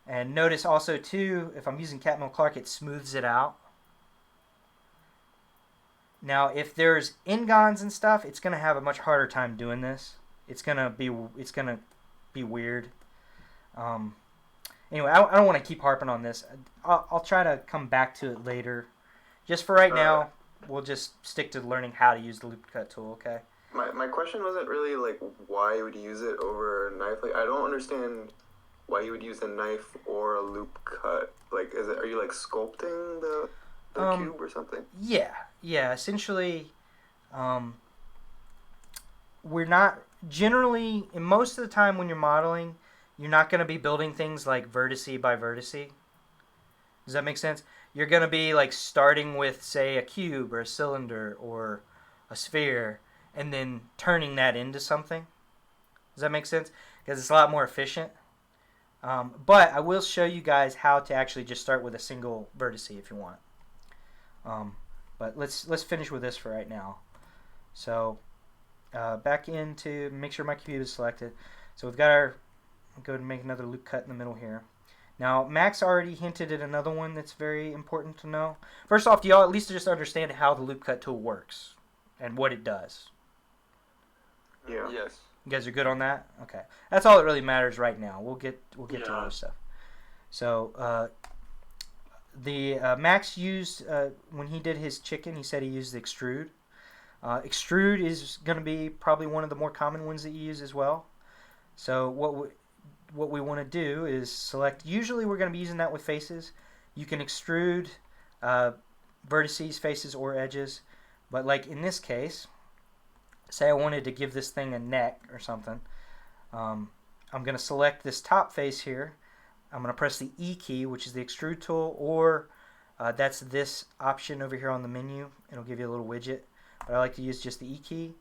And notice also, too, if I'm using Catmull Clark, it smooths it out. Now, if there's ingons and stuff, it's going to have a much harder time doing this. It's going to be weird. Anyway, I don't want to keep harping on this. I'll try to come back to it later. Just for right now, we'll just stick to learning how to use the loop cut tool, okay? My question wasn't really, like, why you would use it over a knife. Like, I don't understand why you would use a knife or a loop cut. Like, are you, like, sculpting the cube or something? Yeah. Essentially, we're not, generally, and most of the time when you're modeling, you're not going to be building things like vertice by vertice. Does that make sense? You're going to be like starting with, say, a cube or a cylinder or a sphere and then turning that into something. Does that make sense? Because it's a lot more efficient. But I will show you guys how to actually just start with a single vertice if you want. But let's finish with this for right now. So back into, make sure my cube is selected. So we've got our, go ahead and make another loop cut in the middle here. Now, Max already hinted at another one that's very important to know. First off, do y'all at least just understand how the loop cut tool works and what it does? Yeah. Yes. You guys are good on that? Okay. That's all that really matters right now. We'll get to other stuff. So, Max used, when he did his chicken, he said he used Extrude. Extrude is going to be probably one of the more common ones that you use as well. So what we want to do is select, usually we're going to be using that with faces. You can extrude vertices, faces, or edges. But like in this case, say I wanted to give this thing a neck or something. I'm going to select this top face here. I'm going to press the E key, which is the Extrude Tool, or that's this option over here on the menu. It'll give you a little widget. But I like to use just the E key.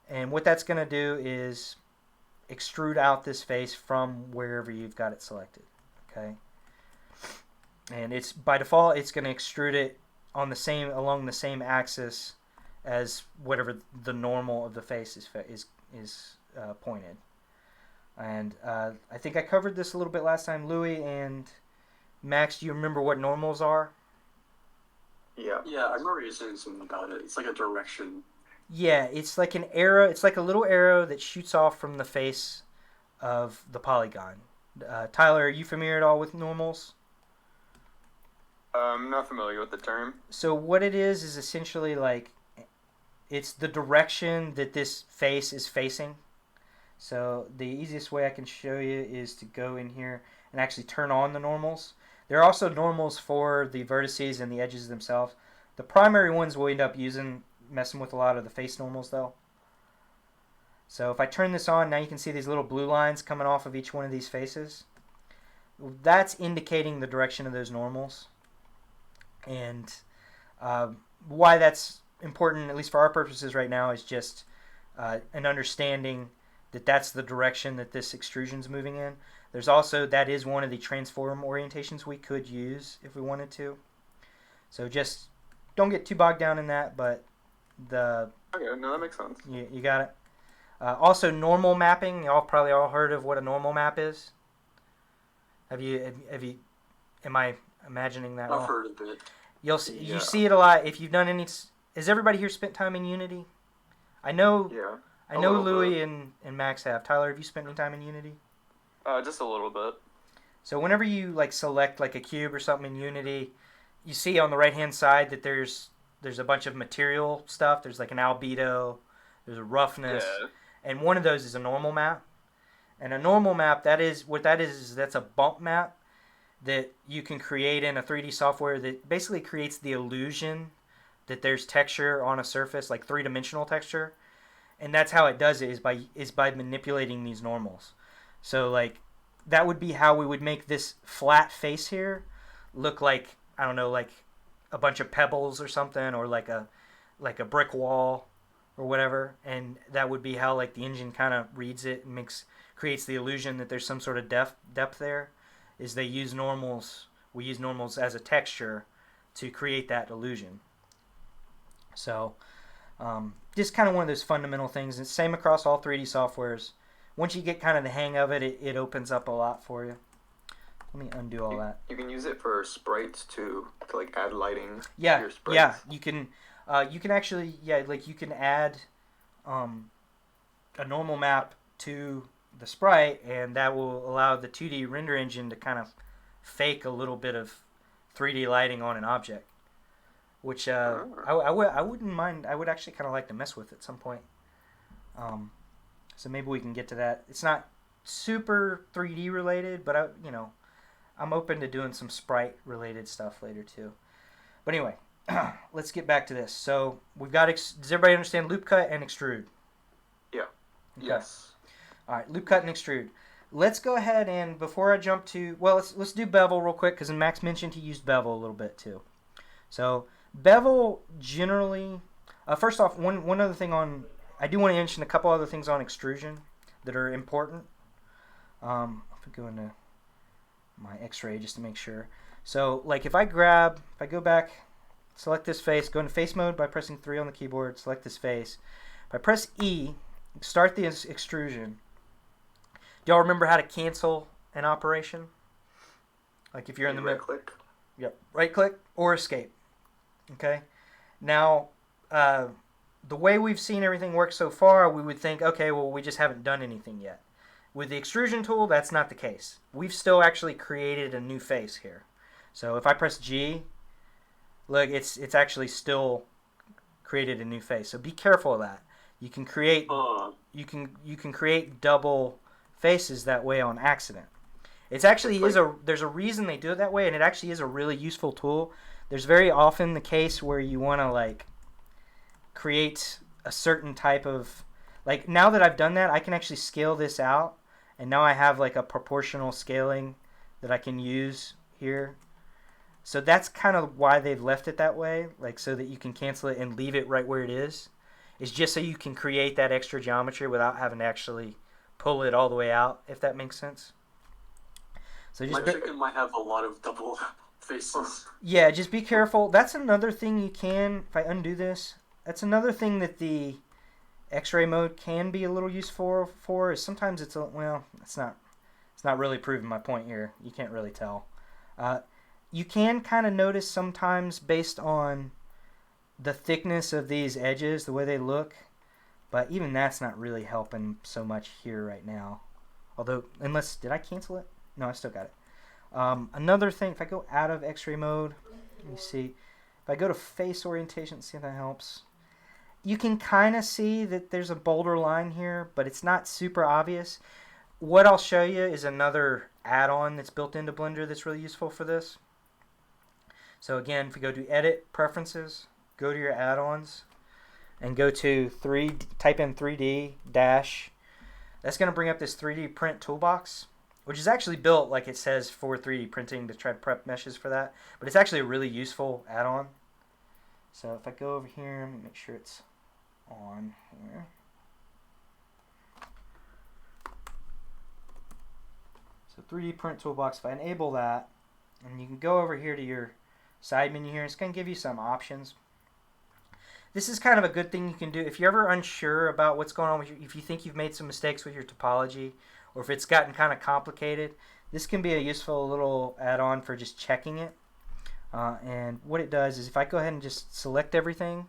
And what that's going to do is extrude out this face from wherever you've got it selected. Okay. And it's by default it's going to extrude it on the same along the same axis as whatever the normal of the face is pointed. And I think I covered this a little bit last time. Louis and Max, do you remember what normals are? Yeah, I remember you saying something about it. It's like a direction. Yeah, it's like an arrow. It's like a little arrow that shoots off from the face of the polygon. Tyler, are you familiar at all with normals? I'm not familiar with the term. So what it is essentially like, it's the direction that this face is facing. So the easiest way I can show you is to go in here and actually turn on the normals. There are also normals for the vertices and the edges themselves. The primary ones we'll end up messing with a lot of the face normals though. So if I turn this on, now you can see these little blue lines coming off of each one of these faces. That's indicating the direction of those normals. And why that's important, at least for our purposes right now, is just an understanding that that's the direction that this extrusion is moving in. There's also, that is one of the transform orientations we could use if we wanted to. So just don't get too bogged down in that, but the... Okay, no, that makes sense. You got it. Also, normal mapping. Y'all probably all heard of what a normal map is. Have you? Am I imagining that? I've heard of it. You see it a lot. If you've done any... Has everybody here spent time in Unity? I know. Yeah. I know Louis and Max have. Tyler, have you spent any time in Unity? Just a little bit. So whenever you like select like a cube or something in Unity, you see on the right hand side that there's a bunch of material stuff. There's like an albedo, there's a roughness, and one of those is a normal map. And a normal map, that's a bump map that you can create in a 3D software that basically creates the illusion that there's texture on a surface, like three-dimensional texture. And that's how it does it, is by manipulating these normals. So like that would be how we would make this flat face here look like, I don't know, like a bunch of pebbles or something, or like a brick wall or whatever. And that would be how like the engine kind of reads it and creates the illusion that there's some sort of depth there. Is they use normals. We use normals as a texture to create that illusion. So just kind of one of those fundamental things. It's same across all 3D softwares. Once you get kind of the hang of it, it opens up a lot for you. Let me undo all that. You can use it for sprites too, to like add lighting to Yeah, your sprites. yeah. You can actually, like you can add a normal map to the sprite, and that will allow the 2D render engine to kind of fake a little bit of 3D lighting on an object, which I wouldn't mind. I would actually kind of like to mess with at some point. So maybe we can get to that. It's not super 3D related, but I'm open to doing some sprite related stuff later too. But anyway, let's get back to this. So we've got. Does everybody understand loop cut and extrude? Yeah. Okay. Yes. All right, loop cut and extrude. Let's go ahead and before I jump to let's do bevel real quick, because Max mentioned he used bevel a little bit too. So bevel generally, first off, one other thing I do want to mention a couple other things on extrusion that are important. I'll go into my X-ray just to make sure. So like if I go back, select this face, go into face mode by pressing 3 on the keyboard, select this face. If I press E, start the extrusion. Do y'all remember how to cancel an operation? Like if you're in the middle. Right click. Yep. Right click or escape. Okay. Now, the way we've seen everything work so far, we would think, okay, well, we just haven't done anything yet. With the extrusion tool, that's not the case. We've still actually created a new face here. So if I press G, look, it's actually still created a new face. So be careful of that. You can create you can create double faces that way on accident. It's actually there's a reason they do it that way, and it actually is a really useful tool. There's very often the case where you want to like create a certain type of, like, now that I've done that, I can actually scale this out, and now I have like a proportional scaling that I can use here. So that's kind of why they've left it that way, like so that you can cancel it and leave it right where it is. It's just so you can create that extra geometry without having to actually pull it all the way out, if that makes sense. So just my chicken might have a lot of double faces. Yeah, just be careful. That's another thing you can, if I undo this, that's another thing that the X-ray mode can be a little useful for, is sometimes it's, well, it's not really proving my point here. You can't really tell. You can kind of notice sometimes based on the thickness of these edges, the way they look, but even that's not really helping so much here right now. Although, unless, did I cancel it? No, I still got it. Another thing, if I go out of X-ray mode, let me see. If I go to face orientation, see if that helps. You can kind of see that there's a bolder line here, but it's not super obvious. What I'll show you is another add-on that's built into Blender that's really useful for this. So again, if you go to Edit, Preferences, go to your add-ons, and go to type in 3D dash. That's going to bring up this 3D Print Toolbox, which is actually built like it says for 3D printing to try to prep meshes for that. But it's actually a really useful add-on. So if I go over here, let me make sure it's on here. So 3D Print Toolbox, if I enable that, and you can go over here to your side menu here, it's going to give you some options. This is kind of a good thing you can do. If you're ever unsure about what's going on with if you think you've made some mistakes with your topology, or if it's gotten kind of complicated, this can be a useful little add-on for just checking it. And what it does is if I go ahead and just select everything,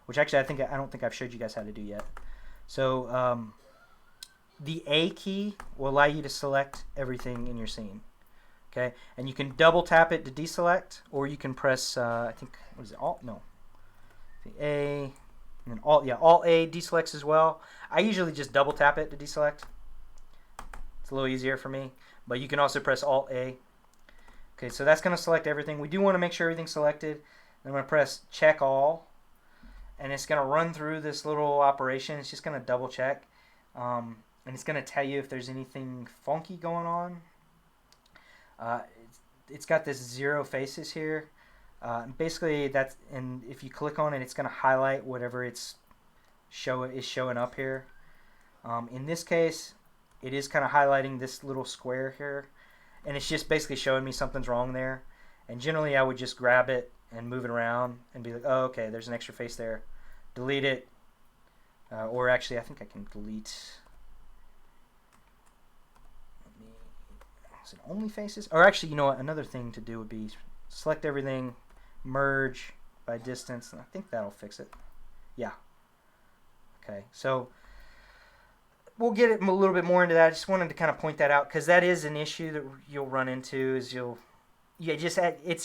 which actually I don't think I've showed you guys how to do yet. So the A key will allow you to select everything in your scene. Okay, and you can double tap it to deselect, or you can press I think, what is it, Alt? No. The A, and then Alt, yeah, Alt A deselects as well. I usually just double tap it to deselect. It's a little easier for me, but you can also press Alt A. Okay, so that's going to select everything. We do want to make sure everything's selected. I'm going to press Check All, and it's going to run through this little operation. It's just going to double check, and it's going to tell you if there's anything funky going on. It's got this 0 faces here. Basically, and if you click on it, it's going to highlight whatever is showing up here. In this case, it is kind of highlighting this little square here, and it's just basically showing me something's wrong there. And generally, I would just grab it and move it around and be like, oh, okay, there's an extra face there. Delete it. Or actually, I think I can delete. Is it only faces? Or actually, you know what? Another thing to do would be select everything, merge by distance, and I think that'll fix it. Yeah. Okay, so we'll get a little bit more into that. I just wanted to kind of point that out because that is an issue that you'll run into. It's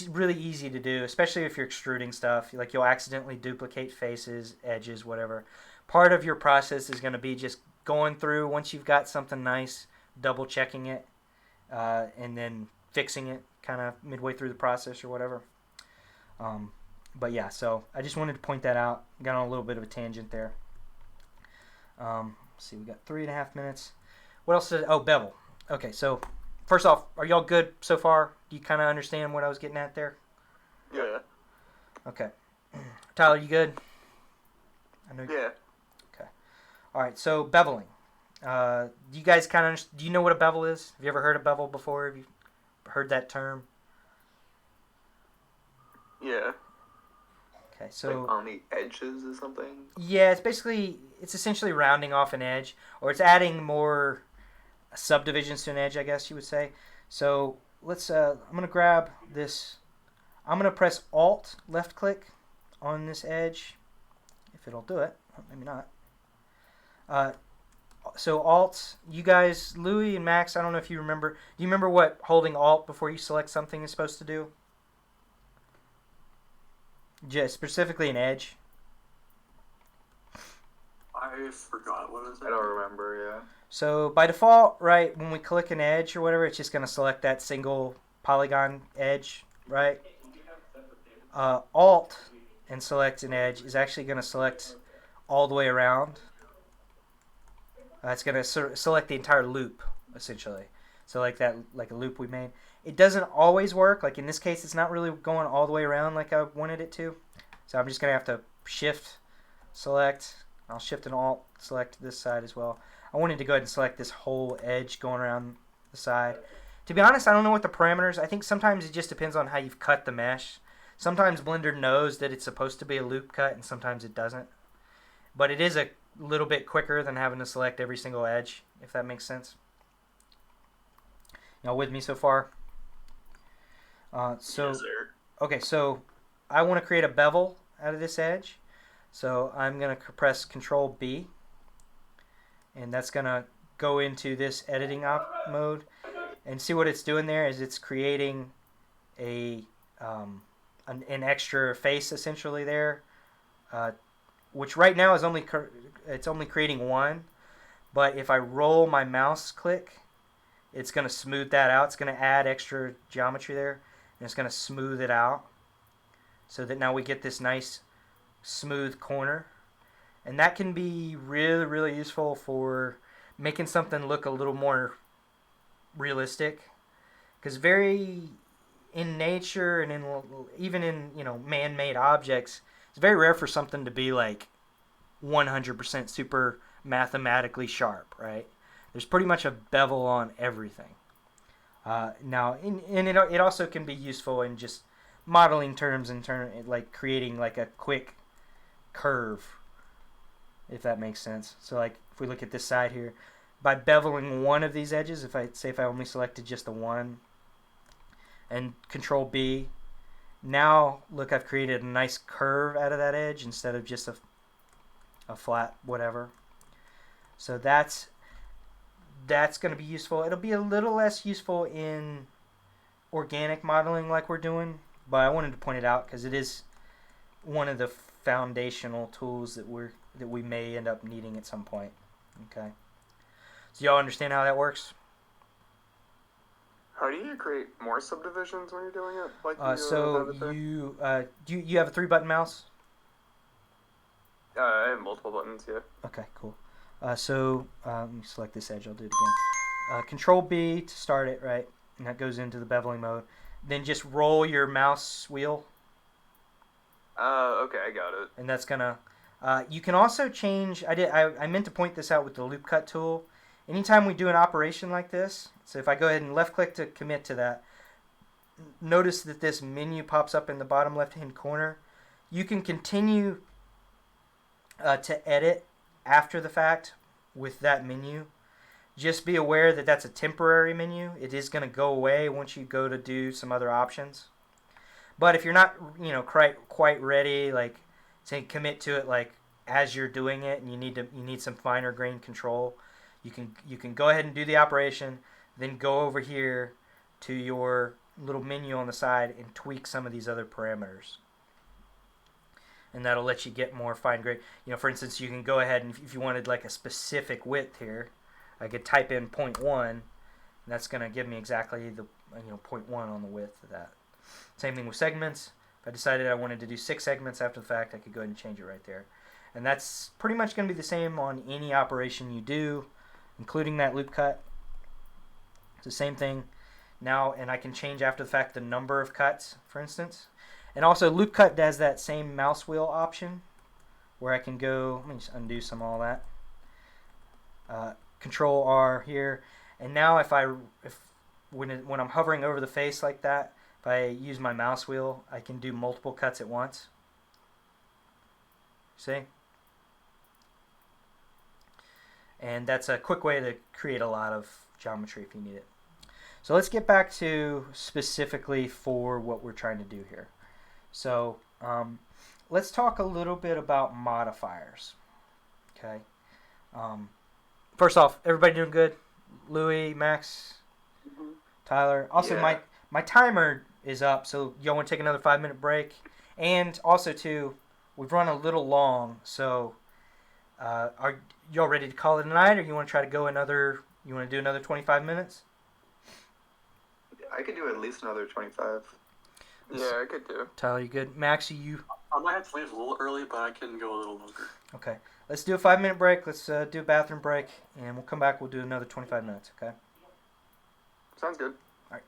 really easy to do, especially if you're extruding stuff. Like you'll accidentally duplicate faces, edges, whatever. Part of your process is going to be just going through once you've got something nice, double checking it. And then fixing it kind of midway through the process or whatever. But yeah, so I just wanted to point that out. Got on a little bit of a tangent there. Let's see, we got 3.5 minutes. What else is, Bevel. Okay, so first off, are y'all good so far? Do you kind of understand what I was getting at there? Yeah. Okay. Tyler, you good? Yeah. Okay. All right, so beveling. Do you guys do you know what a bevel is? Have you ever heard of bevel before? Have you heard that term? Yeah. Okay, so like on the edges or something? Yeah, it's essentially rounding off an edge, or it's adding more subdivisions to an edge, I guess you would say. So let's I'm gonna grab this. I'm gonna press Alt left click on this edge, if it'll do it. Maybe not. So Alt, you guys, Louis and Max, I don't know if you remember. Do you remember what holding Alt before you select something is supposed to do? Just specifically an edge. I forgot. What is it? I don't remember, yeah. So by default, right, when we click an edge or whatever, it's just going to select that single polygon edge, right? Alt and select an edge is actually going to select all the way around. It's going to select the entire loop, essentially. So like that, like a loop we made. It doesn't always work. Like in this case, it's not really going all the way around like I wanted it to. So I'm just going to have to shift, select. I'll shift and alt, select this side as well. I wanted to go ahead and select this whole edge going around the side. To be honest, I don't know what the parameters. I think sometimes it just depends on how you've cut the mesh. Sometimes Blender knows that it's supposed to be a loop cut, and sometimes it doesn't. But it is a little bit quicker than having to select every single edge, if that makes sense. Y'all with me so far? Yes, sir. Okay, so I want to create a bevel out of this edge. So I'm going to press Control B, and that's going to go into this editing mode. And see what it's doing there is it's creating an extra face essentially there, which right now is only creating one. But if I roll my mouse click, it's going to smooth that out. It's going to add extra geometry there, and it's going to smooth it out so that now we get this nice smooth corner. And that can be really, really useful for making something look a little more realistic, because very in nature and even in man-made objects, it's very rare for something to be like 100% super mathematically sharp, right? There's pretty much a bevel on everything. Now, it also can be useful in just modeling terms and like creating like a quick curve, if that makes sense. So like if we look at this side here, by beveling one of these edges, if I only selected just the one, and Control B, now look, I've created a nice curve out of that edge instead of just a flat whatever. So that's going to be useful. It'll be a little less useful in organic modeling like we're doing, but I wanted to point it out because it is one of the foundational tools that we may end up needing at some point. Okay. So y'all understand how that works? How do you create more subdivisions when you're doing it? Like so you have a 3-button mouse? I have multiple buttons, yeah. Okay, cool. So let me select this edge. I'll do it again. Control B to start it, right? And that goes into the beveling mode. Then just roll your mouse wheel. Okay, I got it. And that's gonna. You can also change. I meant to point this out with the loop cut tool. Anytime we do an operation like this, so if I go ahead and left click to commit to that, notice that this menu pops up in the bottom left hand corner. You can continue to edit after the fact with that menu. Just be aware that that's a temporary menu. It is going to go away once you go to do some other options. But if you're not quite ready, like say commit to it like as you're doing it, and you need some finer grain control, you can go ahead and do the operation, then go over here to your little menu on the side and tweak some of these other parameters. And that'll let you get more fine grain. For instance, you can go ahead and if you wanted like a specific width here, I could type in 0.1, and that's going to give me exactly the 0.1 on the width of that. Same thing with segments. If I decided I wanted to do 6 segments after the fact, I could go ahead and change it right there. And that's pretty much going to be the same on any operation you do, including that loop cut. It's the same thing now, and I can change after the fact the number of cuts, for instance. And also loop cut does that same mouse wheel option where I can go, let me just undo some of all that. Control R here, and now when I'm hovering over the face like that, if I use my mouse wheel, I can do multiple cuts at once. See? And that's a quick way to create a lot of geometry if you need it. So let's get back to specifically for what we're trying to do here. So let's talk a little bit about modifiers. Okay. First off, everybody doing good? Louis, Max, Tyler. Also, yeah. my timer is up, so y'all want to take another 5-minute break? And also, too, we've run a little long, so are y'all ready to call it a night, or you want to try to go another? You want to do another 25 minutes? I could do at least another 25. Yeah, I could do. Tyler, you good? Max, you? I might have to leave a little early, but I can go a little longer. Okay. Let's do a 5-minute break. Let's do a bathroom break, and we'll come back. We'll do another 25 minutes, okay? Sounds good. All right.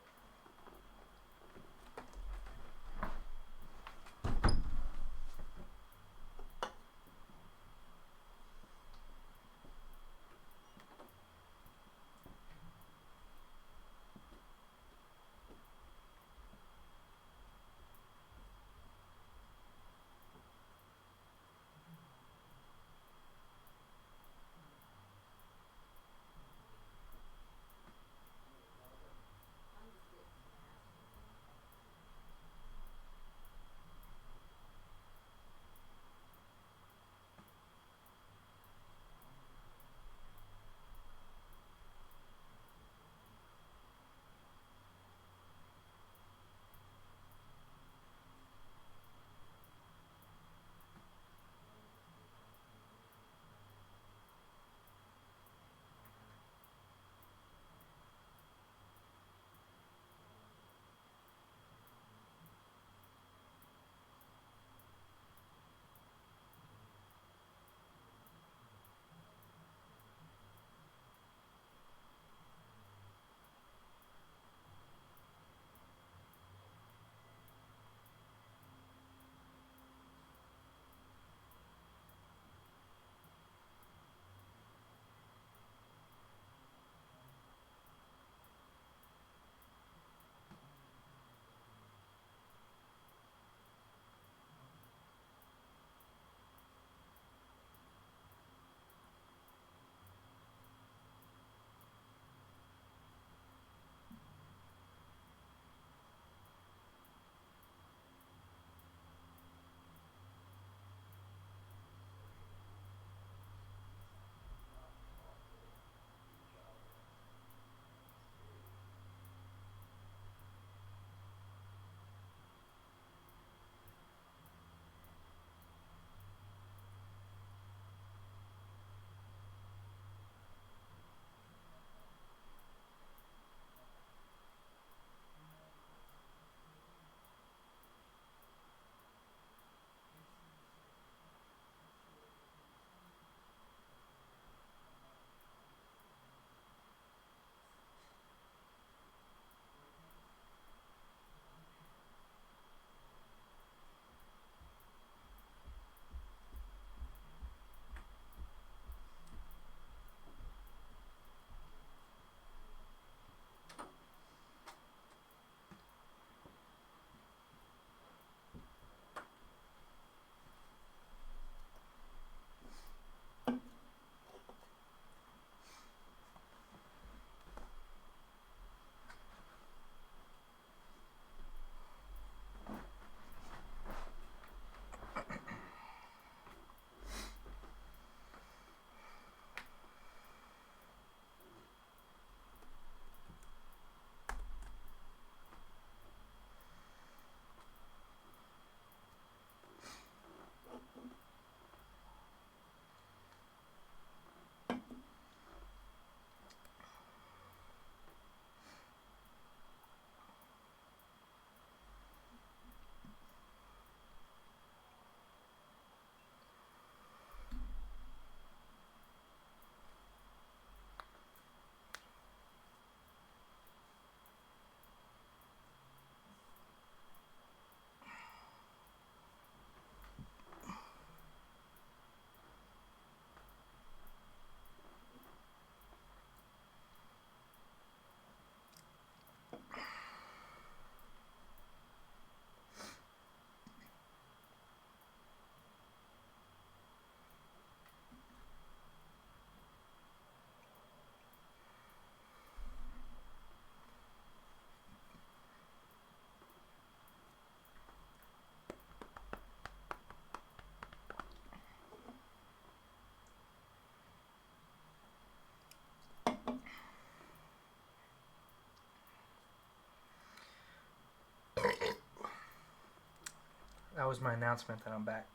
That was my announcement that I'm back.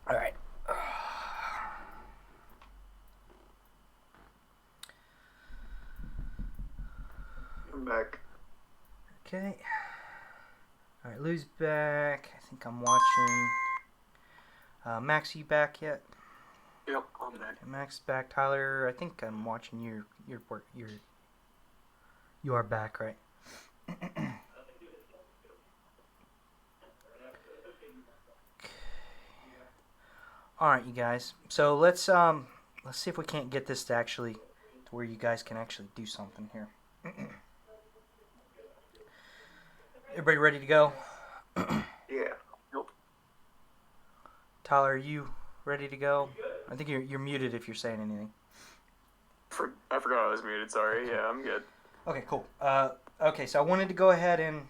All right. I'm back. Okay. All right, Lou's back. I think I'm watching. Max, you back yet? Yep, I'm back. Okay, Max back. Tyler, I think I'm watching your work. You are back, right? Okay. All right, you guys. So let's see if we can't get this to actually to where you guys can actually do something here. Everybody ready to go? Yeah. Nope. Tyler, are you ready to go? I think you're muted if you're saying anything. I forgot I was muted. Sorry. Yeah, I'm good. Okay, cool. Okay, so I wanted to go ahead and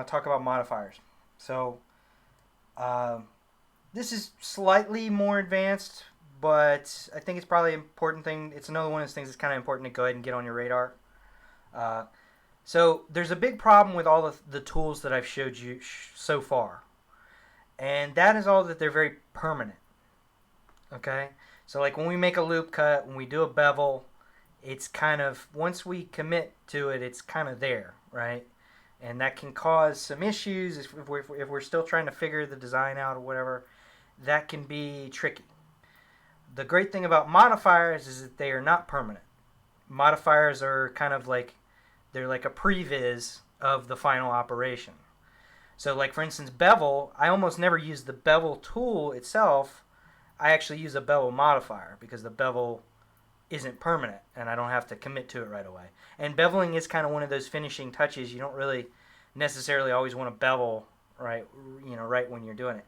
talk about modifiers. So this is slightly more advanced, but I think it's probably an important thing. It's another one of those things that's kind of important to go ahead and get on your radar. So there's a big problem with all of the tools that I've showed you so far. And that is all that they're very permanent. Okay? So like when we make a loop cut, when we do a bevel, it's kind of, once we commit to it, it's kind of there, right? And that can cause some issues if we're still trying to figure the design out or whatever. That can be tricky. The great thing about modifiers is that they are not permanent. Modifiers are kind of like, they're like a previs of the final operation. So like for instance, bevel, I almost never use the bevel tool itself. I actually use a bevel modifier because the bevel isn't permanent and I don't have to commit to it right away. And beveling is kind of one of those finishing touches. You don't really necessarily always want to bevel right when you're doing it.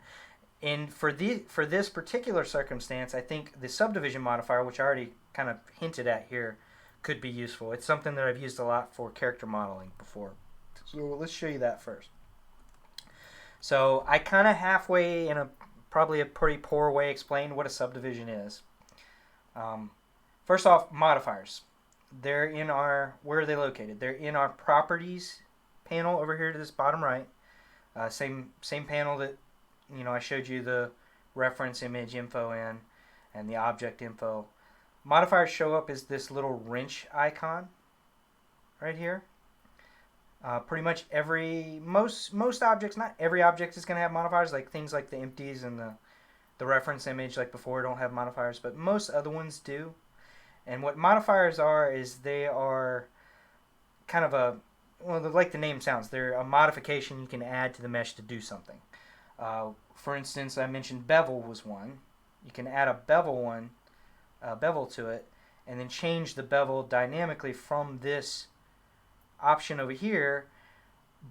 And for this particular circumstance, I think the subdivision modifier, which I already kind of hinted at here, could be useful. It's something that I've used a lot for character modeling before. So let's show you that first. So I kind of halfway, in probably a pretty poor way, explained what a subdivision is. First off, modifiers. They're in where are they located? They're in our properties panel over here to this bottom right. Same panel that I showed you the reference image info in and the object info. Modifiers show up as this little wrench icon right here. Pretty much most objects, not every object is going to have modifiers, like things like the empties and the reference image like before don't have modifiers, but most other ones do. And what modifiers are is they are kind of like the name sounds, they're a modification you can add to the mesh to do something. For instance, I mentioned bevel was one. You can add a bevel to it and then change the bevel dynamically from this option over here,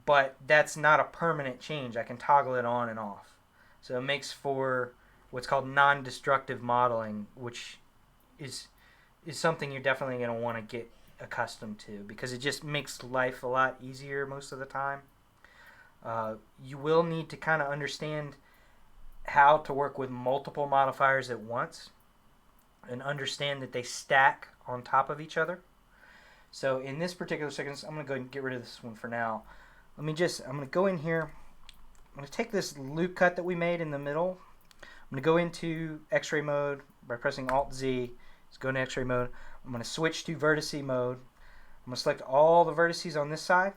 but that's not a permanent change. I can toggle it on and off. So it makes for what's called non-destructive modeling, which is something you're definitely going to want to get accustomed to because it just makes life a lot easier most of the time. You will need to kind of understand how to work with multiple modifiers at once and understand that they stack on top of each other. So in this particular circumstance, I'm going to go ahead and get rid of this one for now. I'm going to go in here. I'm going to take this loop cut that we made in the middle. I'm going to go into X-ray mode by pressing Alt-Z. Let's go into X-ray mode. I'm going to switch to Vertice mode. I'm going to select all the vertices on this side.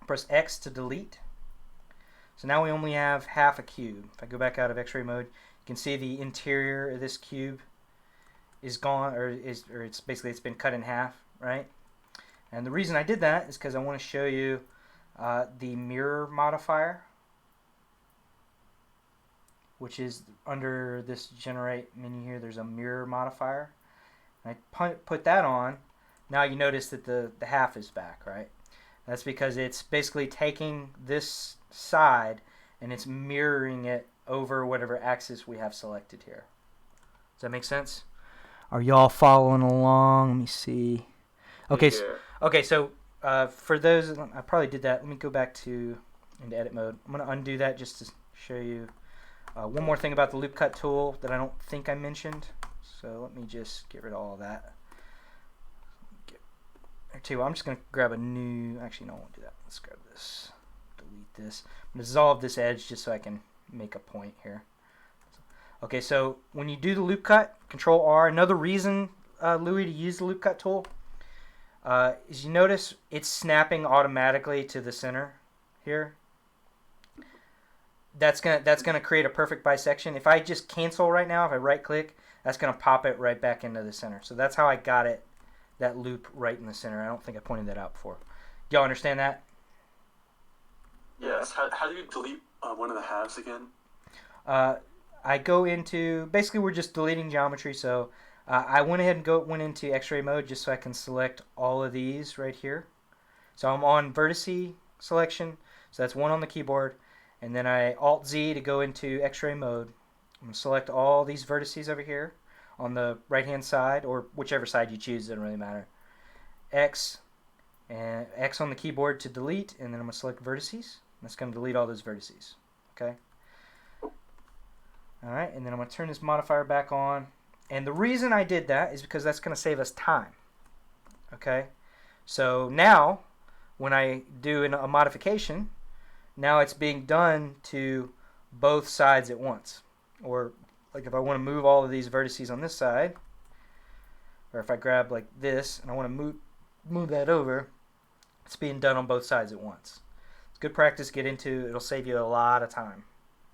Press X to delete. So now we only have half a cube. If I go back out of X-ray mode, you can see the interior of this cube is gone, or it's been cut in half, right? And the reason I did that is because I want to show you the mirror modifier, which is under this generate menu here. There's a mirror modifier. And I put that on. Now you notice that the half is back, right? That's because it's basically taking this side and it's mirroring it over whatever axis we have selected here. Does that make sense? Are y'all following along? Let me see. Okay, Yeah. So for those, I probably did that. Let me go back into edit mode. I'm going to undo that just to show you. One more thing about the loop cut tool that I don't think I mentioned. So let me just get rid of all that. I'm just going to grab a new, actually no, I won't do that. Let's grab this, delete this. I'm going to dissolve this edge just so I can make a point here. Okay, so when you do the loop cut, Control R, another reason, Louis, to use the loop cut tool is you notice it's snapping automatically to the center here. That's gonna create a perfect bisection. If I just cancel right now, if I right click, that's gonna pop it right back into the center. So that's how I got it, that loop right in the center. I don't think I pointed that out before. Do y'all understand that? Yes. How do you delete one of the halves again? I go into, basically we're just deleting geometry, so I went ahead and went into X-ray mode just so I can select all of these right here. So I'm on vertice selection, so that's one on the keyboard, and then I Alt-Z to go into X-ray mode. I'm going to select all these vertices over here on the right-hand side, or whichever side you choose, doesn't really matter. X, and X on the keyboard to delete, and then I'm going to select vertices. That's going to delete all those vertices. Okay. Alright, and then I'm going to turn this modifier back on. And the reason I did that is because that's going to save us time. Okay? So now, when I do a modification, now it's being done to both sides at once. Or, like if I want to move all of these vertices on this side, or if I grab like this and I want to move that over, it's being done on both sides at once. It's good practice to get into. It'll save you a lot of time.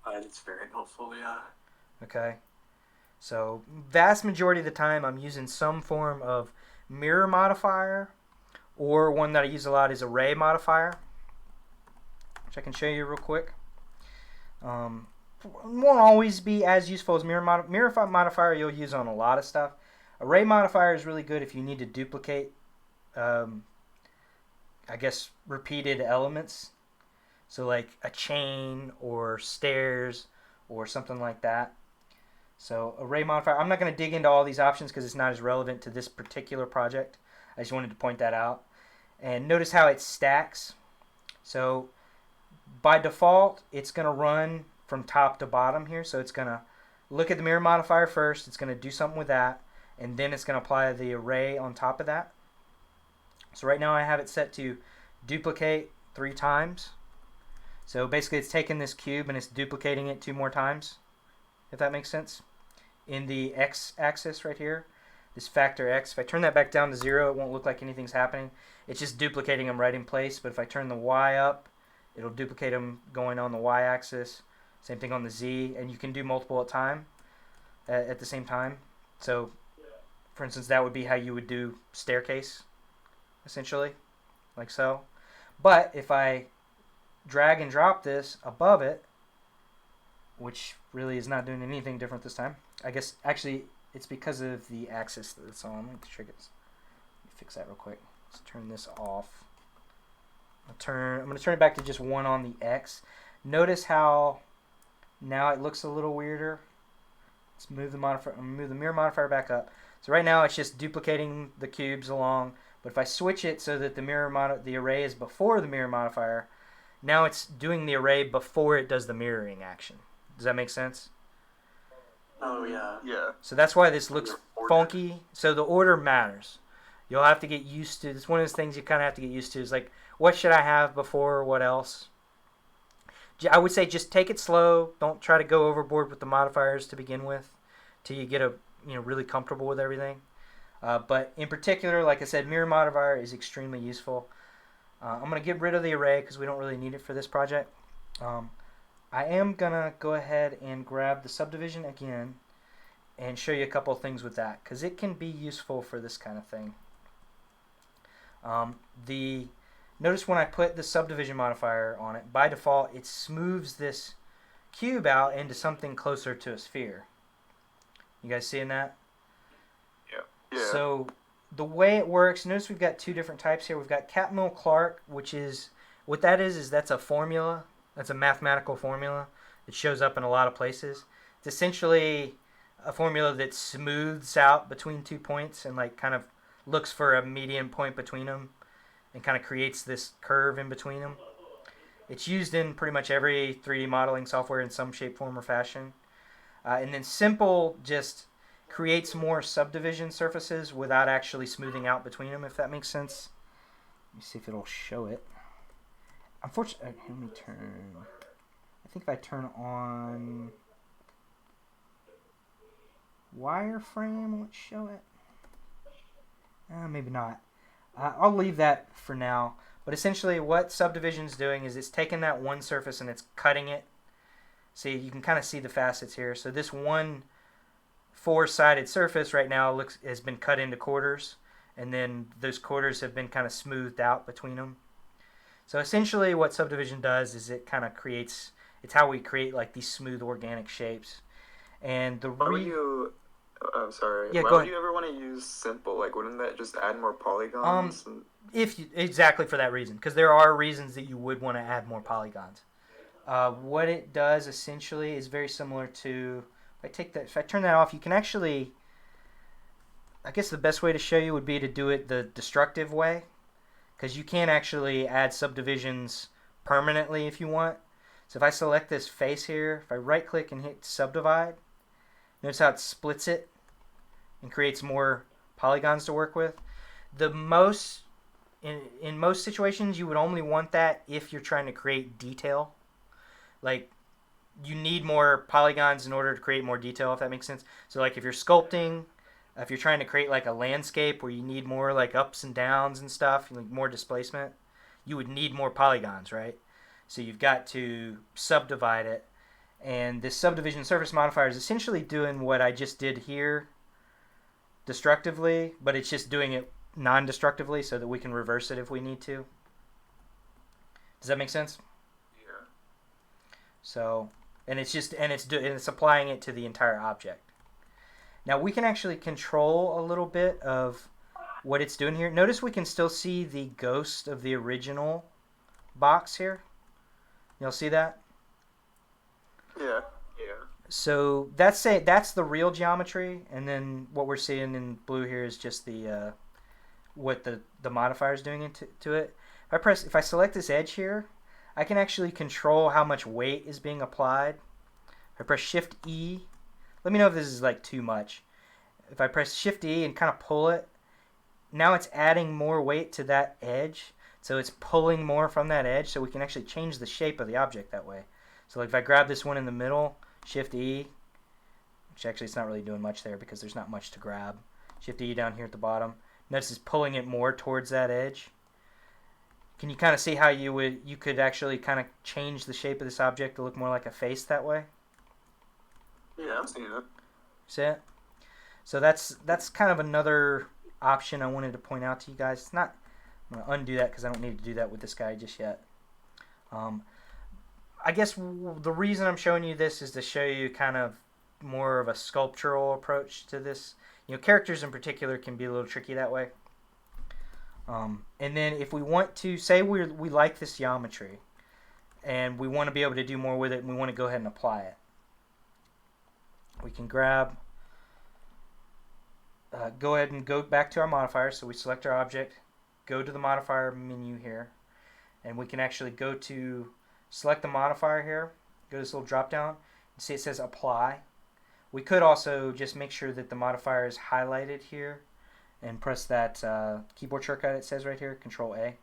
It's very helpful, yeah. Okay, so vast majority of the time I'm using some form of mirror modifier, or one that I use a lot is array modifier, which I can show you real quick. Won't always be as useful as mirror modifier. You'll use on a lot of stuff. Array modifier is really good if you need to duplicate, I guess, repeated elements. So like a chain or stairs or something like that. So array modifier, I'm not going to dig into all these options because it's not as relevant to this particular project. I just wanted to point that out. And notice how it stacks. So by default, it's going to run from top to bottom here. So it's going to look at the mirror modifier first. It's going to do something with that. And then it's going to apply the array on top of that. So right now I have it set to duplicate 3 times. So basically it's taking this cube and it's duplicating it 2 more times, if that makes sense. In the x-axis right here, this factor x, if I turn that back down to 0, it won't look like anything's happening. It's just duplicating them right in place. But if I turn the y up, it'll duplicate them going on the y-axis. Same thing on the z, and you can do multiple at the same time. So, for instance, that would be how you would do staircase, essentially, like so. But if I drag and drop this above it, which really is not doing anything different this time. I guess actually it's because of the axis that it's on. Let me fix that real quick. Let's turn this off. I'm going to turn it back to just 1 on the X. Notice how now it looks a little weirder. Let's move the mirror modifier back up. So right now it's just duplicating the cubes along. But if I switch it so that the array is before the mirror modifier, now it's doing the array before it does the mirroring action. Does that make sense? Oh, yeah. Yeah. So that's why this looks funky. So the order matters. You'll have to get used to. It's one of those things you kind of have to get used to. Is like, what should I have before what else? I would say just take it slow. Don't try to go overboard with the modifiers to begin with, till you get really comfortable with everything. But in particular, like I said, mirror modifier is extremely useful. I'm going to get rid of the array because we don't really need it for this project. I am going to go ahead and grab the subdivision again and show you a couple of things with that because it can be useful for this kind of thing. Notice when I put the subdivision modifier on it, by default it smooths this cube out into something closer to a sphere. You guys seeing that? Yeah. So the way it works, notice we've got 2 different types here. We've got Catmull-Clark, which is, what that is that's a formula. That's a mathematical formula that shows up in a lot of places. It's essentially a formula that smooths out between 2 points and like kind of looks for a median point between them and kind of creates this curve in between them. It's used in pretty much every 3D modeling software in some shape, form, or fashion. And then simple just creates more subdivision surfaces without actually smoothing out between them, if that makes sense. Let me see if it'll show it. Unfortunately, let me turn. I think if I turn on wireframe, will it show it? Maybe not. I'll leave that for now. But essentially what Subdivision's doing is it's taking that one surface and it's cutting it. See, you can kind of see the facets here. So this one four-sided surface right now has been cut into quarters, and then those quarters have been kind of smoothed out between them. So essentially what Subdivision does is it kind of creates, it's how we create like these smooth organic shapes. And the I'm sorry. Yeah, Why go would ahead. you ever want to use simple? Like, wouldn't that just add more polygons? Exactly for that reason, because there are reasons that you would want to add more polygons. What it does essentially is very similar to, if I turn that off, you can actually, I guess the best way to show you would be to do it the destructive way, because you can actually add subdivisions permanently if you want. So if I select this face here, if I right click and hit subdivide, notice how it splits it and creates more polygons to work with. In most situations, you would only want that if you're trying to create detail. Like, you need more polygons in order to create more detail, if that makes sense. So like if you're sculpting, if you're trying to create like a landscape where you need more like ups and downs and stuff, like more displacement, you would need more polygons, right? So you've got to subdivide it. And this subdivision surface modifier is essentially doing what I just did here destructively, but it's just doing it non-destructively so that we can reverse it if we need to. Does that make sense? Yeah. So, and it's applying it to the entire object. Now we can actually control a little bit of what it's doing here. Notice we can still see the ghost of the original box here. You'll see that? Yeah. So that's the real geometry, and then what we're seeing in blue here is just the what the modifier is doing to it. If I select this edge here, I can actually control how much weight is being applied. If I press Shift E, let me know if this is like too much. If I press Shift E and kind of pull it, now it's adding more weight to that edge, so it's pulling more from that edge, so we can actually change the shape of the object that way. So like if I grab this one in the middle, Shift E, which actually it's not really doing much there because there's not much to grab. Shift E down here at the bottom. Notice it's pulling it more towards that edge. Can you kind of see how you could actually kind of change the shape of this object to look more like a face that way? Yeah, I'm seeing it. See it? So that's kind of another option I wanted to point out to you guys. It's not, I'm going to undo that because I don't need to do that with this guy just yet. I guess the reason I'm showing you this is to show you kind of more of a sculptural approach to this. You know, characters in particular can be a little tricky that way. And then if we want to, say we like this geometry and we want to be able to do more with it and we want to go ahead and apply it, we can go ahead and go back to our modifier. So we select our object, go to the modifier menu here, and we can actually go to select the modifier here, go to this little drop down, and see it says apply. We could also just make sure that the modifier is highlighted here and press that keyboard shortcut it says right here, Control A.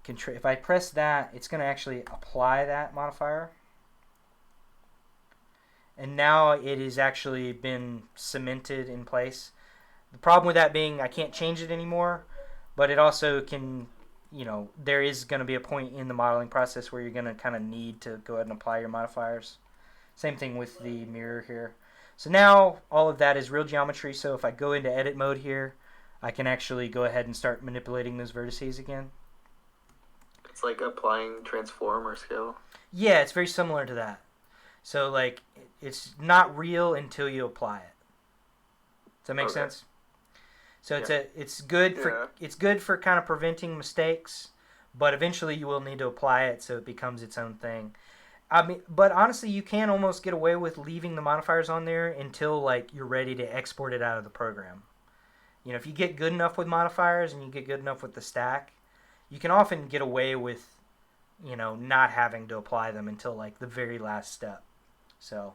If I press that, it's going to actually apply that modifier. And now it has actually been cemented in place. The problem with that being I can't change it anymore, but it also can, you know, there is going to be a point in the modeling process where you're going to kind of need to go ahead and apply your modifiers. Same thing with the mirror here. So now all of that is real geometry, so if I go into edit mode here, I can actually go ahead and start manipulating those vertices again. It's like applying transform or scale. Yeah, it's very similar to that. So like it's not real until you apply it. Does that make sense? So it's good for kind of preventing mistakes, but eventually you will need to apply it so it becomes its own thing. I mean, but honestly, you can almost get away with leaving the modifiers on there until like you're ready to export it out of the program. You know, if you get good enough with modifiers and you get good enough with the stack, you can often get away with, not having to apply them until like the very last step. So,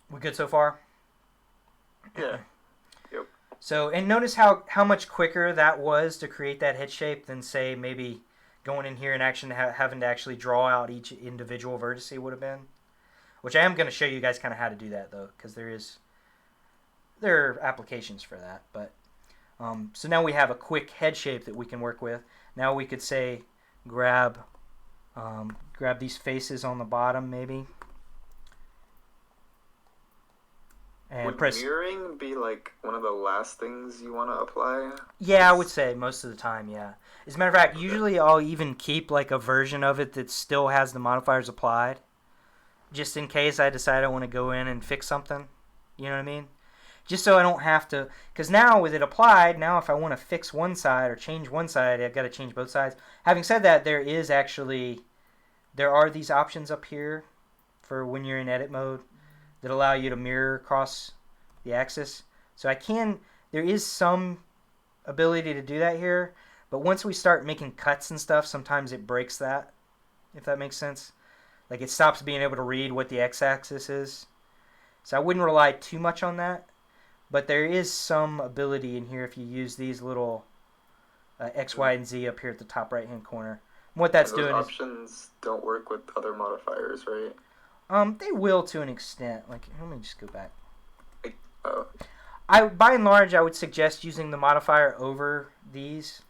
we good so far? Yeah. Yep. So, and notice how much quicker that was to create that head shape than, say, maybe going in here and having to actually draw out each individual vertex would have been. Which I am going to show you guys kind of how to do that, though, because there are applications for that. But so now we have a quick head shape that we can work with. Now we could, say, grab these faces on the bottom, maybe. And would mirroring be like one of the last things you want to apply? Yeah, I would say most of the time, yeah. As a matter of fact, usually I'll even keep like a version of it that still has the modifiers applied, just in case I decide I want to go in and fix something. You know what I mean? Just so I don't have to, because now with it applied, now if I want to fix one side or change one side, I've got to change both sides. Having said that, there are these options up here for when you're in edit mode that allow you to mirror across the axis. So there is some ability to do that here, but once we start making cuts and stuff, sometimes it breaks that, if that makes sense. Like it stops being able to read what the x-axis is. So I wouldn't rely too much on that, but there is some ability in here if you use these little X, Y, and Z up here at the top right-hand corner. And what that's doing is... options don't work with other modifiers, right? They will to an extent. Like, let me just go back. Oh. By and large, I would suggest using the modifier over these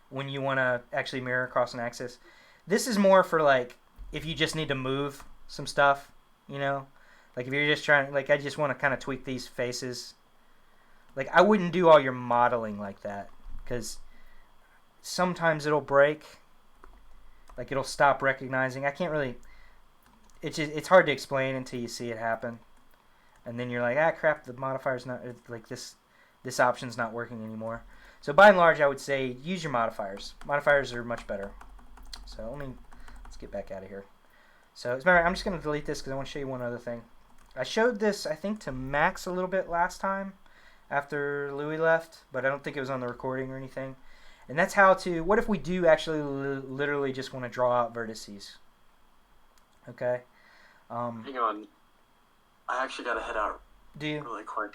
when you want to actually mirror across an axis. This is more for like if you just need to move some stuff, like if you're just trying, like I just want to kind of tweak these faces. Like I wouldn't do all your modeling like that because sometimes it'll break. Like it'll stop recognizing. I can't really. It's hard to explain until you see it happen, and then you're like, crap, the modifier's not like this option's not working anymore. So by and large, I would say use your modifiers. Modifiers are much better. So let's get back out of here. So as a matter of fact, I'm just going to delete this because I want to show you one other thing. I showed this, I think, to Max a little bit last time after Louis left, but I don't think it was on the recording or anything. And that's how to. What if we do actually literally just want to draw out vertices? Okay. Hang on. I actually got to head out. Do you? Really quick.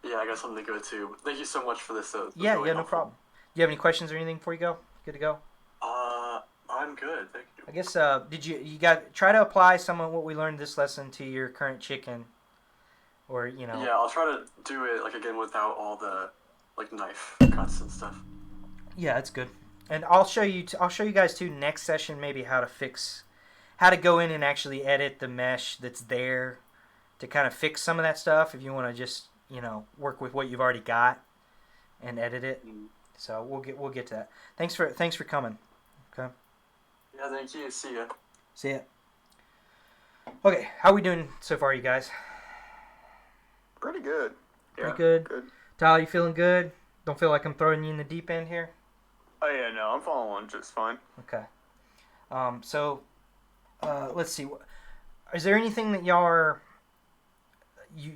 Yeah, I got something to go to. Thank you so much for this. Yeah, really no problem. Do you have any questions or anything before you go? Good to go? I'm good. Thank you. I guess, did you try to apply some of what we learned this lesson to your current chicken? Or, Yeah, I'll try to do it, like, again, without all the, like, knife cuts and stuff. Yeah, that's good. And I'll show you guys, too, next session maybe how to go in and actually edit the mesh that's there to kind of fix some of that stuff if you want to just, work with what you've already got and edit it. So we'll get to that. Thanks for coming. Okay. Yeah, thank you. See ya. See ya. Okay, how are we doing so far, you guys? Pretty good. Pretty Yeah, good. Good. Tyler, you feeling good? Don't feel like I'm throwing you in the deep end here? Oh yeah, no, I'm following just fine. Okay. So let's see. Is there anything that y'all are you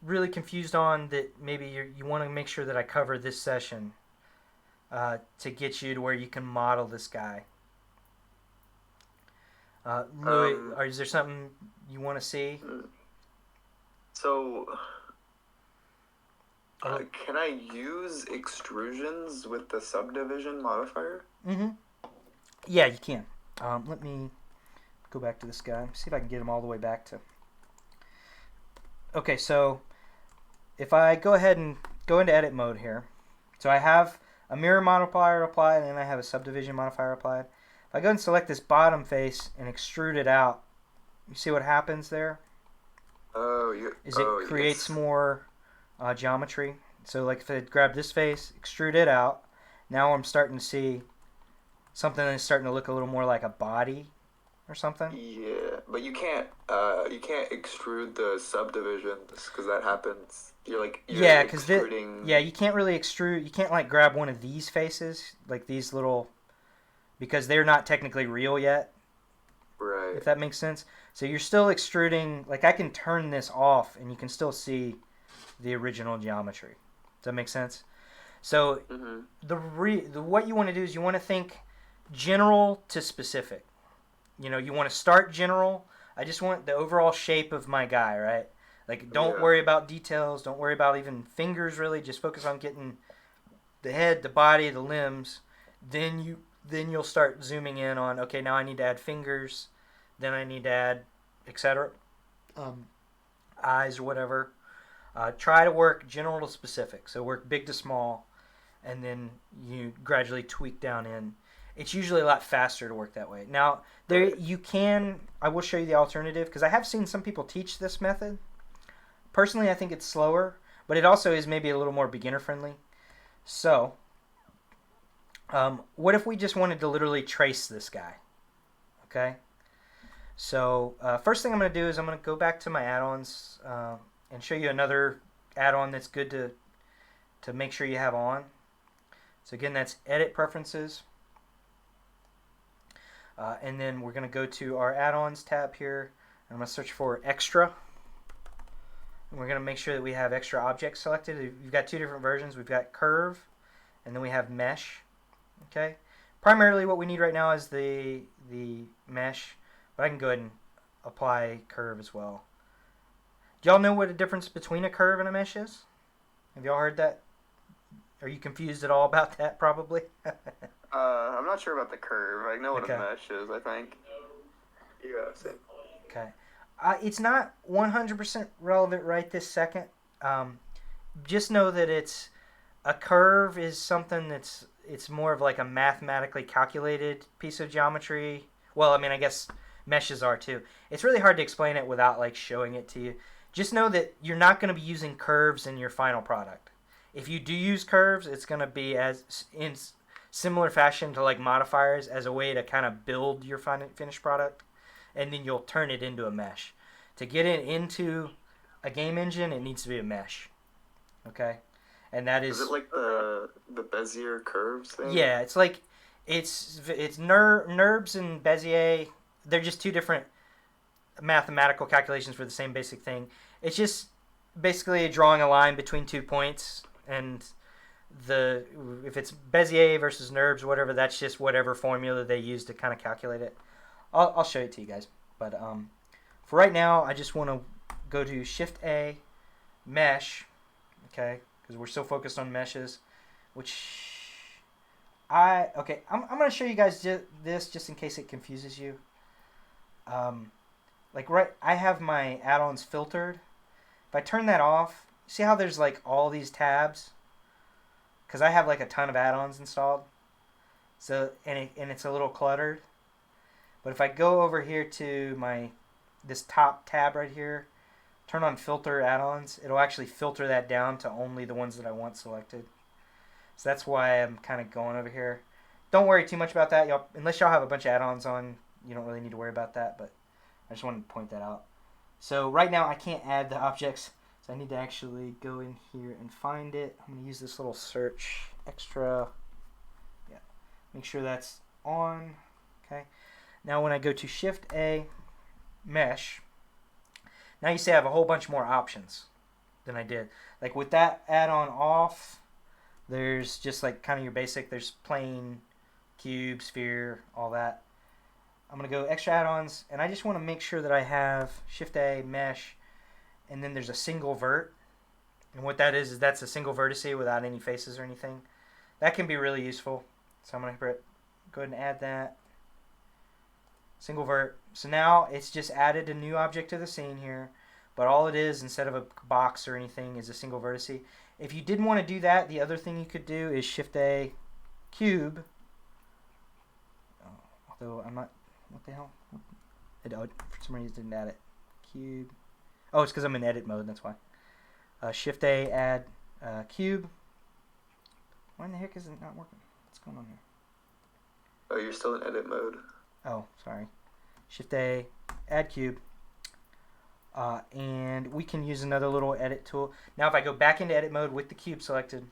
really confused on that maybe you want to make sure that I cover this session to get you to where you can model this guy? Louis, is there something you want to see? So, can I use extrusions with the subdivision modifier? Mm-hmm. Yeah, you can. Let me go back to this guy. See if I can get him all the way back to... Okay, so if I go ahead and go into edit mode here, so I have a mirror modifier applied and then I have a subdivision modifier applied. If I go and select this bottom face and extrude it out, you see what happens there? It creates more geometry. So like if I grab this face, extrude it out, now I'm starting to see something that's starting to look a little more like a body or something. Yeah, but you can't extrude the subdivisions because that happens. You're extruding. You can't really extrude. You can't like grab one of these faces, like these little, because they're not technically real yet. Right. If that makes sense. So you're still extruding. Like I can turn this off, and you can still see the original geometry. Does that make sense? So what you want to do is you want to think general to specific. You know, you want to start general. I just want the overall shape of my guy, right? Like, don't worry about details. Don't worry about even fingers, really. Just focus on getting the head, the body, the limbs. Then you'll start zooming in on, okay, now I need to add fingers. Then I need to add, etc. Eyes or whatever. Try to work general to specific. So work big to small, and then you gradually tweak down in. It's usually a lot faster to work that way. Now, I will show you the alternative, because I have seen some people teach this method. Personally, I think it's slower, but it also is maybe a little more beginner friendly. So, what if we just wanted to literally trace this guy? Okay. So, first thing I'm going to do is I'm going to go back to my add-ons and show you another add-on that's good to make sure you have on. So again, that's Edit Preferences. And then we're going to go to our add-ons tab here. And I'm going to search for Extra. And we're going to make sure that we have Extra Objects selected. We've got two different versions. We've got Curve, and then we have Mesh. Okay. Primarily what we need right now is the Mesh, but I can go ahead and apply Curve as well. Do y'all know what the difference between a curve and a mesh is? Have y'all heard that? Are you confused at all about that, probably? I'm not sure about the curve. I know what a mesh is, I think. Yeah, same. Okay. It's not 100% relevant right this second. Just know that a curve is something it's more of like a mathematically calculated piece of geometry. Well, I mean, I guess meshes are too. It's really hard to explain it without like showing it to you. Just know that you're not going to be using curves in your final product. If you do use curves, it's going to be as in similar fashion to like modifiers, as a way to kind of build your finished product, and then you'll turn it into a mesh. To get it into a game engine, it needs to be a mesh. Okay? And that is... Is it like the Bezier curves thing? Yeah, it's like... It's NURBS and Bezier, they're just two different mathematical calculations for the same basic thing. It's just basically drawing a line between 2 points, and if it's Bezier versus NURBS, whatever, that's just whatever formula they use to kind of calculate it. I'll show it to you guys. But for right now, I just want to go to Shift-A, Mesh, okay, because we're so focused on meshes, which... I'm going to show you guys this just in case it confuses you. I have my add-ons filtered. If I turn that off, see how there's like all these tabs? Because I have like a ton of add-ons installed. So and it's a little cluttered. But if I go over here to this top tab right here, turn on filter add-ons, it'll actually filter that down to only the ones that I want selected. So that's why I'm kind of going over here. Don't worry too much about that. Unless y'all have a bunch of add-ons on, you don't really need to worry about that, but I just wanted to point that out. So right now I can't add the objects, so I need to actually go in here and find it. I'm going to use this little search extra. Yeah, make sure that's on. Okay. Now when I go to Shift-A, Mesh, now you see I have a whole bunch more options than I did. Like with that add-on off, there's just like kind of your basic, there's plane, cube, sphere, all that. I'm going to go extra add-ons, and I just want to make sure that I have Shift-A, Mesh, and then there's a single vert. And what that is that's a single vertice without any faces or anything. That can be really useful. So I'm going to go ahead and add that. Single vert. So now it's just added a new object to the scene here, but all it is, instead of a box or anything, is a single vertice. If you didn't want to do that, the other thing you could do is Shift-A, Cube. Although I'm not... What the hell? For some reason, it didn't add it. Cube. Oh, it's because I'm in edit mode, that's why. Shift-A, add cube. Why in the heck is it not working? What's going on here? Oh, you're still in edit mode. Oh, sorry. Shift-A, add cube. And we can use another little edit tool. Now if I go back into edit mode with the cube selected,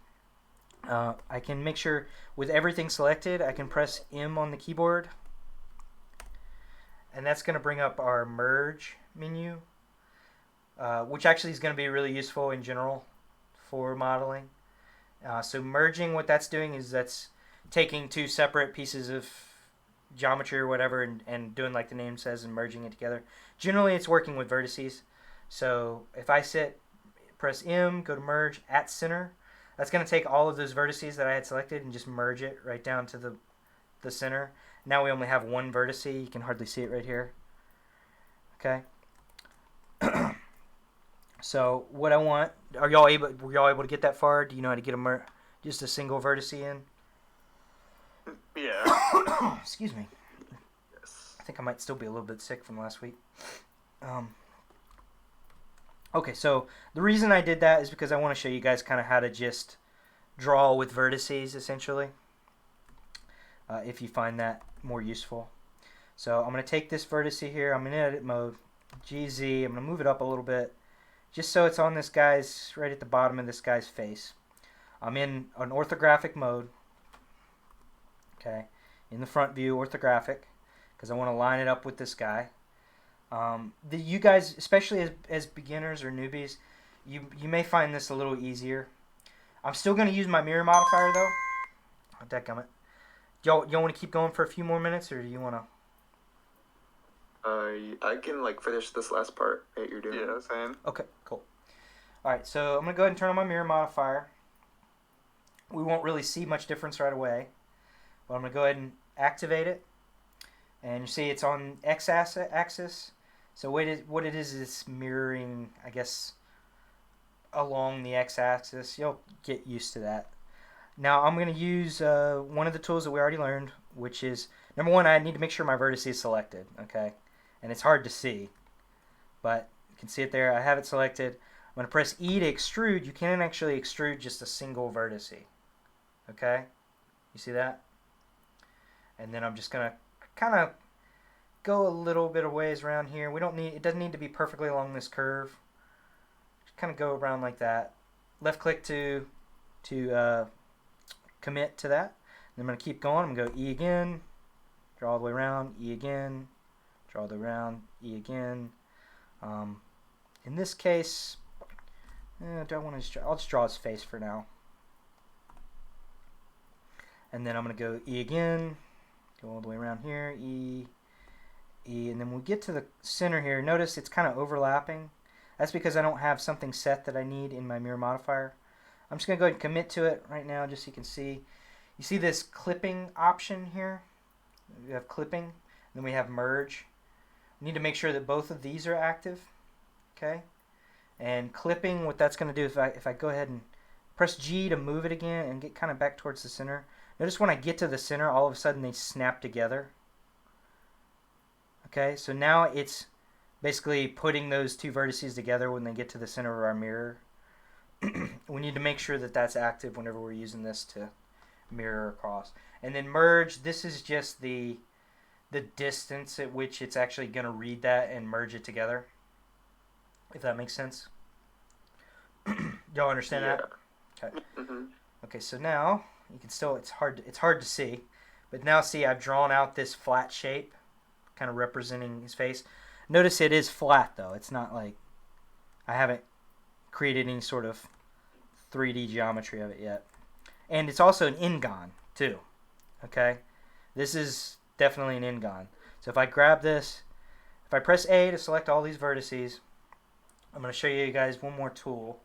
I can make sure with everything selected, I can press M on the keyboard. And that's going to bring up our merge menu, which actually is going to be really useful in general for modeling. So merging, what that's doing is that's taking two separate pieces of geometry or whatever and doing like the name says and merging it together. Generally, it's working with vertices. So if I press M, go to merge at center, that's going to take all of those vertices that I had selected and just merge it right down to the center. Now we only have one vertex. You can hardly see it right here. Okay. So what I want, were y'all able to get that far? Do you know how to get just a single vertex in? Yeah. Excuse me. Yes. I think I might still be a little bit sick from last week. Okay, so the reason I did that is because I want to show you guys kind of how to just draw with vertices, essentially, if you find that more useful. So I'm going to take this vertex here. I'm in edit mode, GZ. I'm going to move it up a little bit, just so it's on this guy's, right at the bottom of this guy's face. I'm in an orthographic mode. Okay, in the front view, orthographic, because I want to line it up with this guy. You guys, especially as beginners or newbies, you may find this a little easier. I'm still going to use my mirror modifier though. Oh, dadgummit. Y'all want to keep going for a few more minutes, or do you want to? I can like finish this last part that you're doing. Yeah, same. Okay, cool. All right, so I'm going to go ahead and turn on my mirror modifier. We won't really see much difference right away, but I'm going to go ahead and activate it. And you see it's on x-axis. So what it is mirroring, I guess, along the x-axis. You'll get used to that. Now I'm going to use one of the tools that we already learned, which is, number one, I need to make sure my vertex is selected, okay? And it's hard to see, but you can see it there. I have it selected. I'm going to press E to extrude. You can actually extrude just a single vertex, okay? You see that? And then I'm just going to kind of go a little bit of ways around here. It doesn't need to be perfectly along this curve. Just kind of go around like that. Left click to commit to that. And I'm going to keep going. I'm going to go E again, draw all the way around, E again, draw all the way around, E again. In this case, do I want to? I'll just draw his face for now. And then I'm going to go E again, go all the way around here, E, E, and then when we get to the center here, notice it's kind of overlapping. That's because I don't have something set that I need in my mirror modifier. I'm just going to go ahead and commit to it right now just so you can see. You see this clipping option here? We have clipping, and then we have merge. We need to make sure that both of these are active. Okay? And clipping, what that's going to do, if I go ahead and press G to move it again and get kind of back towards the center. Notice when I get to the center, all of a sudden they snap together. Okay, so now it's basically putting those two vertices together when they get to the center of our mirror. We need to make sure that that's active whenever we're using this to mirror across. And then merge, this is just the distance at which it's actually going to read that and merge it together. If that makes sense. Y'all understand that? Okay. Mm-hmm. Okay, so now you can still, it's hard to see, but now see I've drawn out this flat shape, kind of representing his face. Notice it is flat though. It's not like I haven't created any sort of 3D geometry of it yet. And it's also an n-gon too. Okay, this is definitely an n-gon. So if I grab this, if I press A to select all these vertices, I'm going to show you guys one more tool.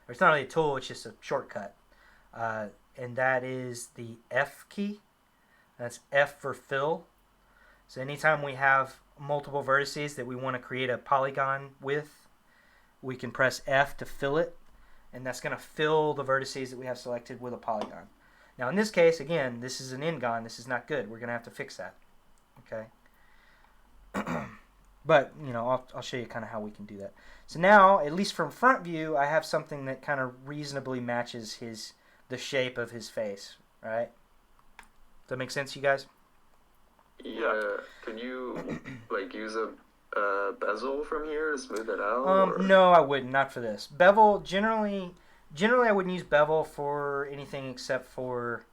Or it's not really a tool, it's just a shortcut. And that is the F key. That's F for fill. So anytime we have multiple vertices that we want to create a polygon with, we can press F to fill it. And that's going to fill the vertices that we have selected with a polygon. Now in this case, again, this is an n-gon. This is not good. We're going to have to fix that. Okay. But, you know, I'll show you kind of how we can do that. So now, at least from front view, I have something that kind of reasonably matches the shape of his face, right? Does that make sense, you guys? Yeah. Can you like use a bezel from here to smooth it out? No, I wouldn't. Not for this. Bevel, generally I wouldn't use bevel for anything except for,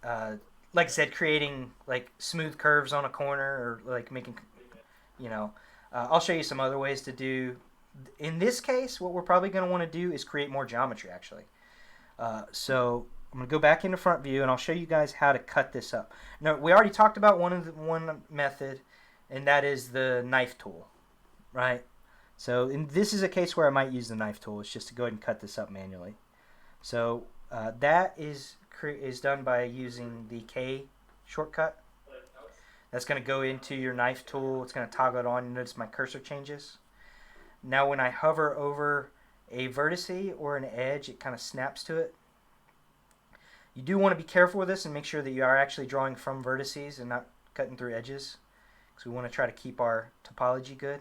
like I said, creating like smooth curves on a corner or like making, you know. I'll show you some other ways to do. In this case, what we're probably going to want to do is create more geometry, actually. So I'm going to go back into front view, and I'll show you guys how to cut this up. Now, we already talked about one method, and that is the knife tool, right? So this is a case where I might use the knife tool. It's just to go ahead and cut this up manually. So that is done by using the K shortcut. That's going to go into your knife tool. It's going to toggle it on. You notice my cursor changes. Now when I hover over a vertice or an edge, it kind of snaps to it. You do want to be careful with this and make sure that you are actually drawing from vertices and not cutting through edges, because we want to try to keep our topology good.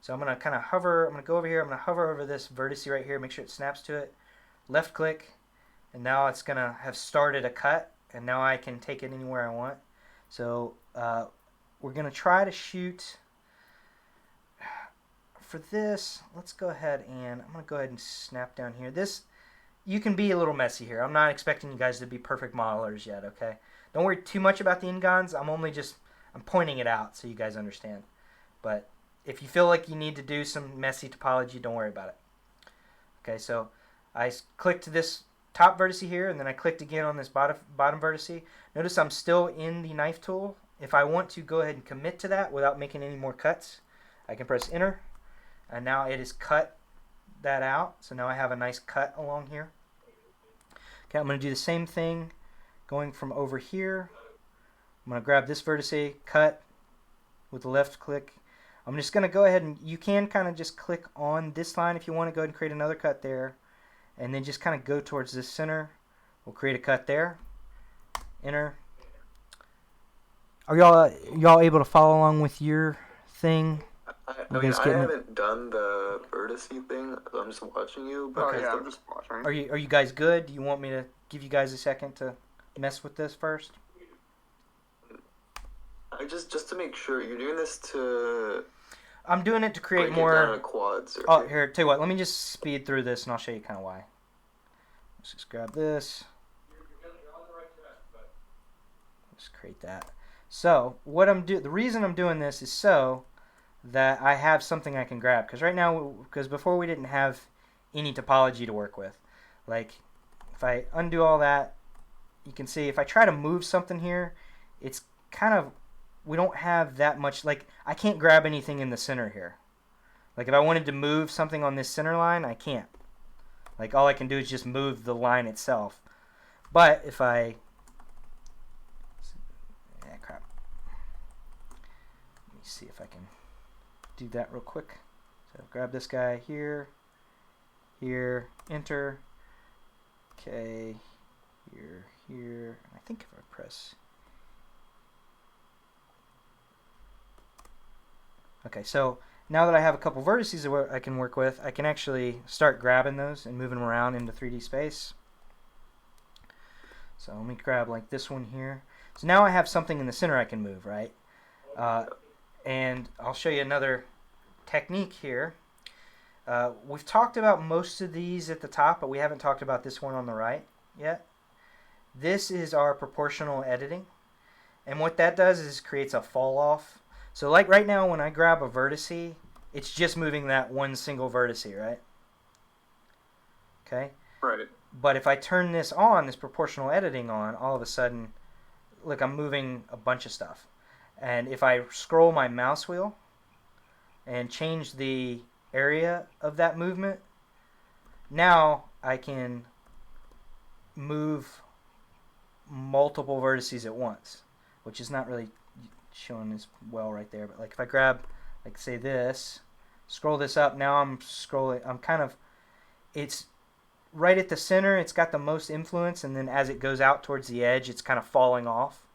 So I'm going to kind of hover. I'm going to go over here. I'm going to hover over this vertice right here, make sure it snaps to it. Left click, and now it's going to have started a cut, and now I can take it anywhere I want. So we're going to try to shoot. For this, let's go ahead and I'm going to go ahead and snap down here. This, you can be a little messy here. I'm not expecting you guys to be perfect modelers yet, okay? Don't worry too much about the ingons. I'm pointing it out so you guys understand. But if you feel like you need to do some messy topology, don't worry about it. Okay, so I clicked this top vertice here, and then I clicked again on this bottom vertice. Notice I'm still in the knife tool. If I want to go ahead and commit to that without making any more cuts, I can press enter, and now it has cut that out. So now I have a nice cut along here. Okay, I'm going to do the same thing going from over here. I'm going to grab this vertice, cut with the left click. I'm just going to go ahead and you can kind of just click on this line if you want to go ahead and create another cut there, and then just kind of go towards this center. We'll create a cut there. Enter. Are y'all able to follow along with your thing? I haven't done the vertice thing. I'm just watching you. But I'm just watching. Are you guys good? Do you want me to give you guys a second to mess with this first? Just to make sure you're doing this to. I'm doing it to create break more. it down in quads. Or... Oh, here, tell you what. Let me just speed through this, and I'll show you kind of why. Let's just grab this. Let's create that. So what the reason I'm doing this is so that I have something I can grab. Because right now, before we didn't have any topology to work with. Like if I undo all that, you can see if I try to move something here, it's kind of, we don't have that much, like I can't grab anything in the center here. Like if I wanted to move something on this center line, I can't. Like all I can do is just move the line itself. But if I, crap. Let me see if I can do that real quick. So grab this guy here, here, enter. Okay, here, here. I think if I press. Okay, so now that I have a couple vertices that I can work with, I can actually start grabbing those and moving them around into 3D space. So let me grab like this one here. So now I have something in the center I can move, right? And I'll show you another technique here. We've talked about most of these at the top, but we haven't talked about this one on the right yet. This is our proportional editing. And what that does is creates a fall off. So like right now when I grab a vertice, it's just moving that one single vertice, right? Okay? Right. But if I turn this on, this proportional editing on, all of a sudden, look, I'm moving a bunch of stuff. And if I scroll my mouse wheel and change the area of that movement, now I can move multiple vertices at once, which is not really showing as well right there. But like if I grab, like say this, scroll this up, now I'm scrolling, I'm kind of, it's right at the center, it's got the most influence, and then as it goes out towards the edge, it's kind of falling off.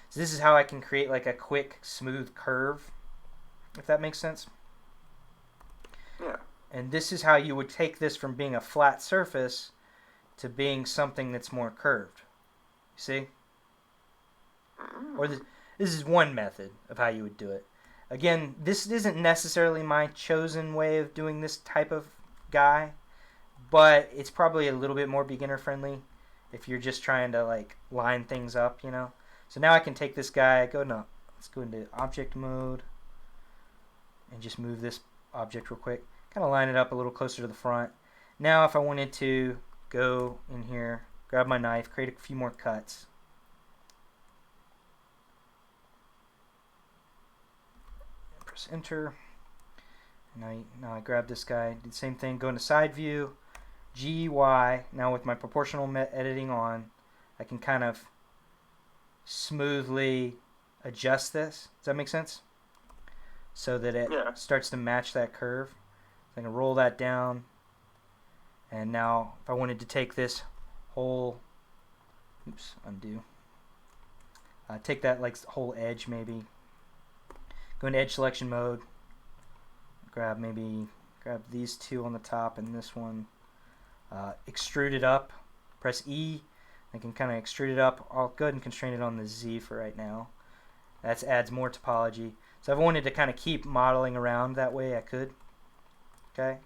So this is how I can create like a quick, smooth curve, if that makes sense. Yeah. And this is how you would take this from being a flat surface to being something that's more curved. You see? Or this is one method of how you would do it. Again, this isn't necessarily my chosen way of doing this type of guy, but it's probably a little bit more beginner friendly if you're just trying to like line things up, you know. So now I can take this guy, let's go into object mode and just move this object real quick. Kind of line it up a little closer to the front. Now if I wanted to go in here, grab my knife, create a few more cuts. Press enter. Now I grab this guy, do the same thing, go into side view, G, Y. Now with my proportional editing on, I can kind of smoothly adjust this. Does that make sense? So that it starts to match that curve. So I can roll that down. And now if I wanted to take this whole, undo. Take that like whole edge maybe. Go into edge selection mode. Grab these two on the top and this one. Extrude it up. Press E. I can kind of extrude it up. I'll go ahead and constrain it on the Z for right now. That adds more topology. So if I wanted to kind of keep modeling around that way, I could. Okay.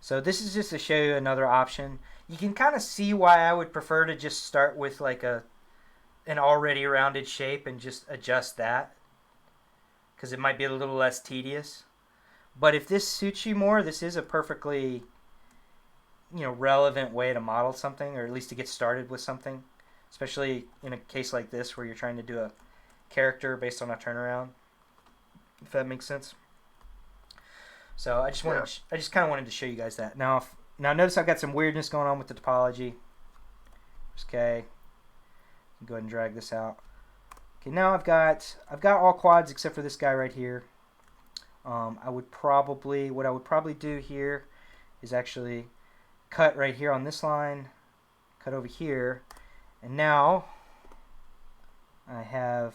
So this is just to show you another option. You can kind of see why I would prefer to just start with like an already rounded shape and just adjust that, because it might be a little less tedious. But if this suits you more, this is a perfectly relevant way to model something, or at least to get started with something, especially in a case like this where you're trying to do a character based on a turnaround, if that makes sense. So I just kind of wanted to show you guys that. Now notice I've got some weirdness going on with the topology. Okay, go ahead and drag this out. Okay, now I've got all quads except for this guy right here. What I would probably do here is actually cut right here on this line, cut over here, and now I have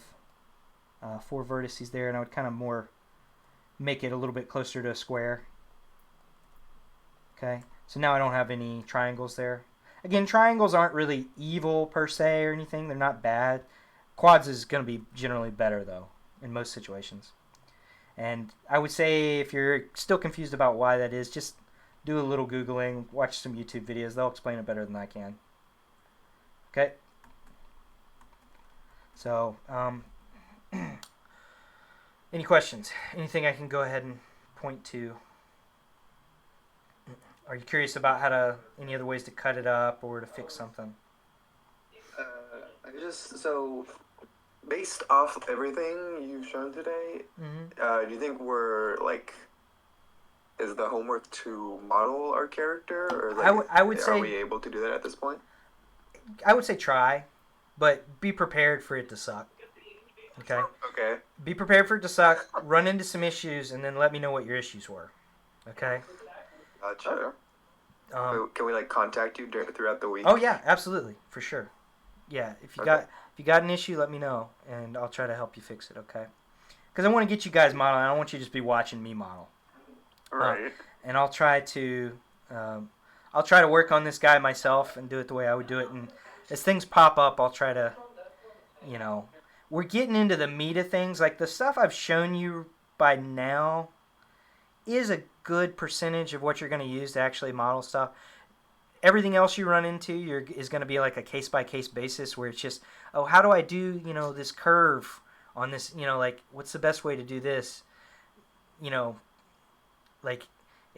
4 vertices there, and I would kind of more make it a little bit closer to a square. Okay, so now I don't have any triangles there. Again, triangles aren't really evil per se or anything. They're not bad. Quads is going to be generally better though in most situations. And I would say if you're still confused about why that is, just do a little Googling, watch some YouTube videos. They'll explain it better than I can. Okay. So, any questions? Anything I can go ahead and point to? Are you curious about any other ways to cut it up or to fix something? So based off everything you've shown today, do you think is the homework to model our character, or I would say, are we able to do that at this point? I would say try, but be prepared for it to suck. Okay. Okay. Be prepared for it to suck. Run into some issues, and then let me know what your issues were. Okay. Gotcha. Can we contact you throughout the week? Oh yeah, absolutely, for sure. Yeah, if you got an issue, let me know, and I'll try to help you fix it. Okay? Because I want to get you guys modeling. I don't want you to just be watching me model. Right. And I'll try to work on this guy myself and do it the way I would do it. And as things pop up, I'll try to, we're getting into the meat of things. Like the stuff I've shown you by now is a good percentage of what you're going to use to actually model stuff. Everything else you run into is going to be like a case-by-case basis where it's just, oh, how do I do, this curve on this, what's the best way to do this? It's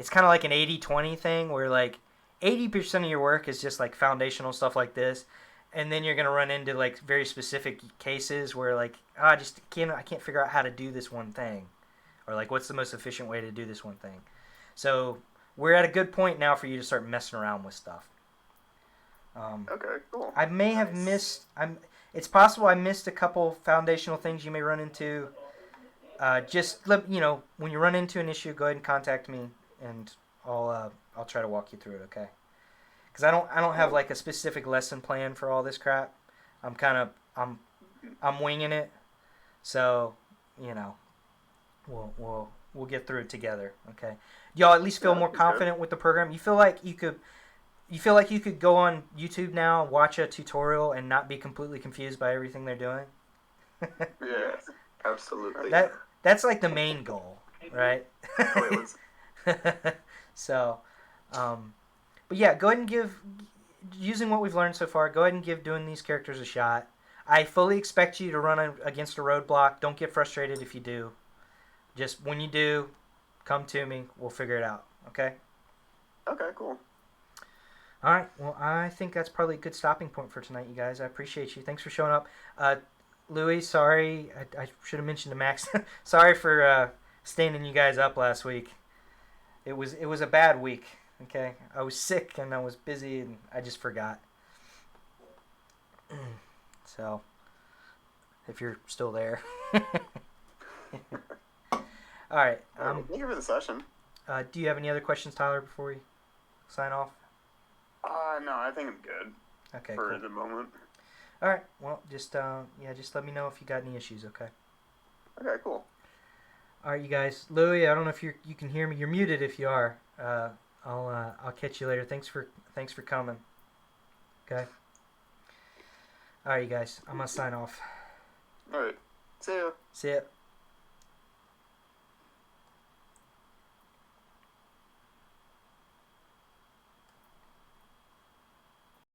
kind of like an 80-20 thing where 80% of your work is just foundational stuff like this, and then you're going to run into very specific cases where I can't figure out how to do this one thing, or what's the most efficient way to do this one thing. So we're at a good point now for you to start messing around with stuff. Okay, cool. I may have missed. It's possible I missed a couple foundational things you may run into. Just let when you run into an issue, go ahead and contact me, and I'll try to walk you through it. Okay? Because I don't have a specific lesson plan for all this crap. I'm winging it. So we'll get through it together. Okay? Y'all at least feel more confident with the program. You feel like you could go on YouTube now, watch a tutorial, and not be completely confused by everything they're doing. Yeah, absolutely. That's the main goal, right? So, but yeah, go ahead and using what we've learned so far, go ahead and give doing these characters a shot. I fully expect you to run against a roadblock. Don't get frustrated if you do. Just when you do, come to me. We'll figure it out. Okay? Okay, cool. All right. Well, I think that's probably a good stopping point for tonight, you guys. I appreciate you. Thanks for showing up. Louis, sorry. I should have mentioned to Max. Sorry for standing you guys up last week. It was a bad week. Okay. I was sick and I was busy and I just forgot. So, if you're still there. All right. Thank you for the session. Do you have any other questions, Tyler, before we sign off? No, I think I'm good. Okay, for cool. the moment. All right. Well, just let me know if you got any issues. Okay. Okay, cool. All right, you guys. Louis, I don't know if you can hear me. You're muted if you are. I'll catch you later. Thanks for coming. Okay. All right, you guys. I'm gonna sign off. All right. See ya. See ya.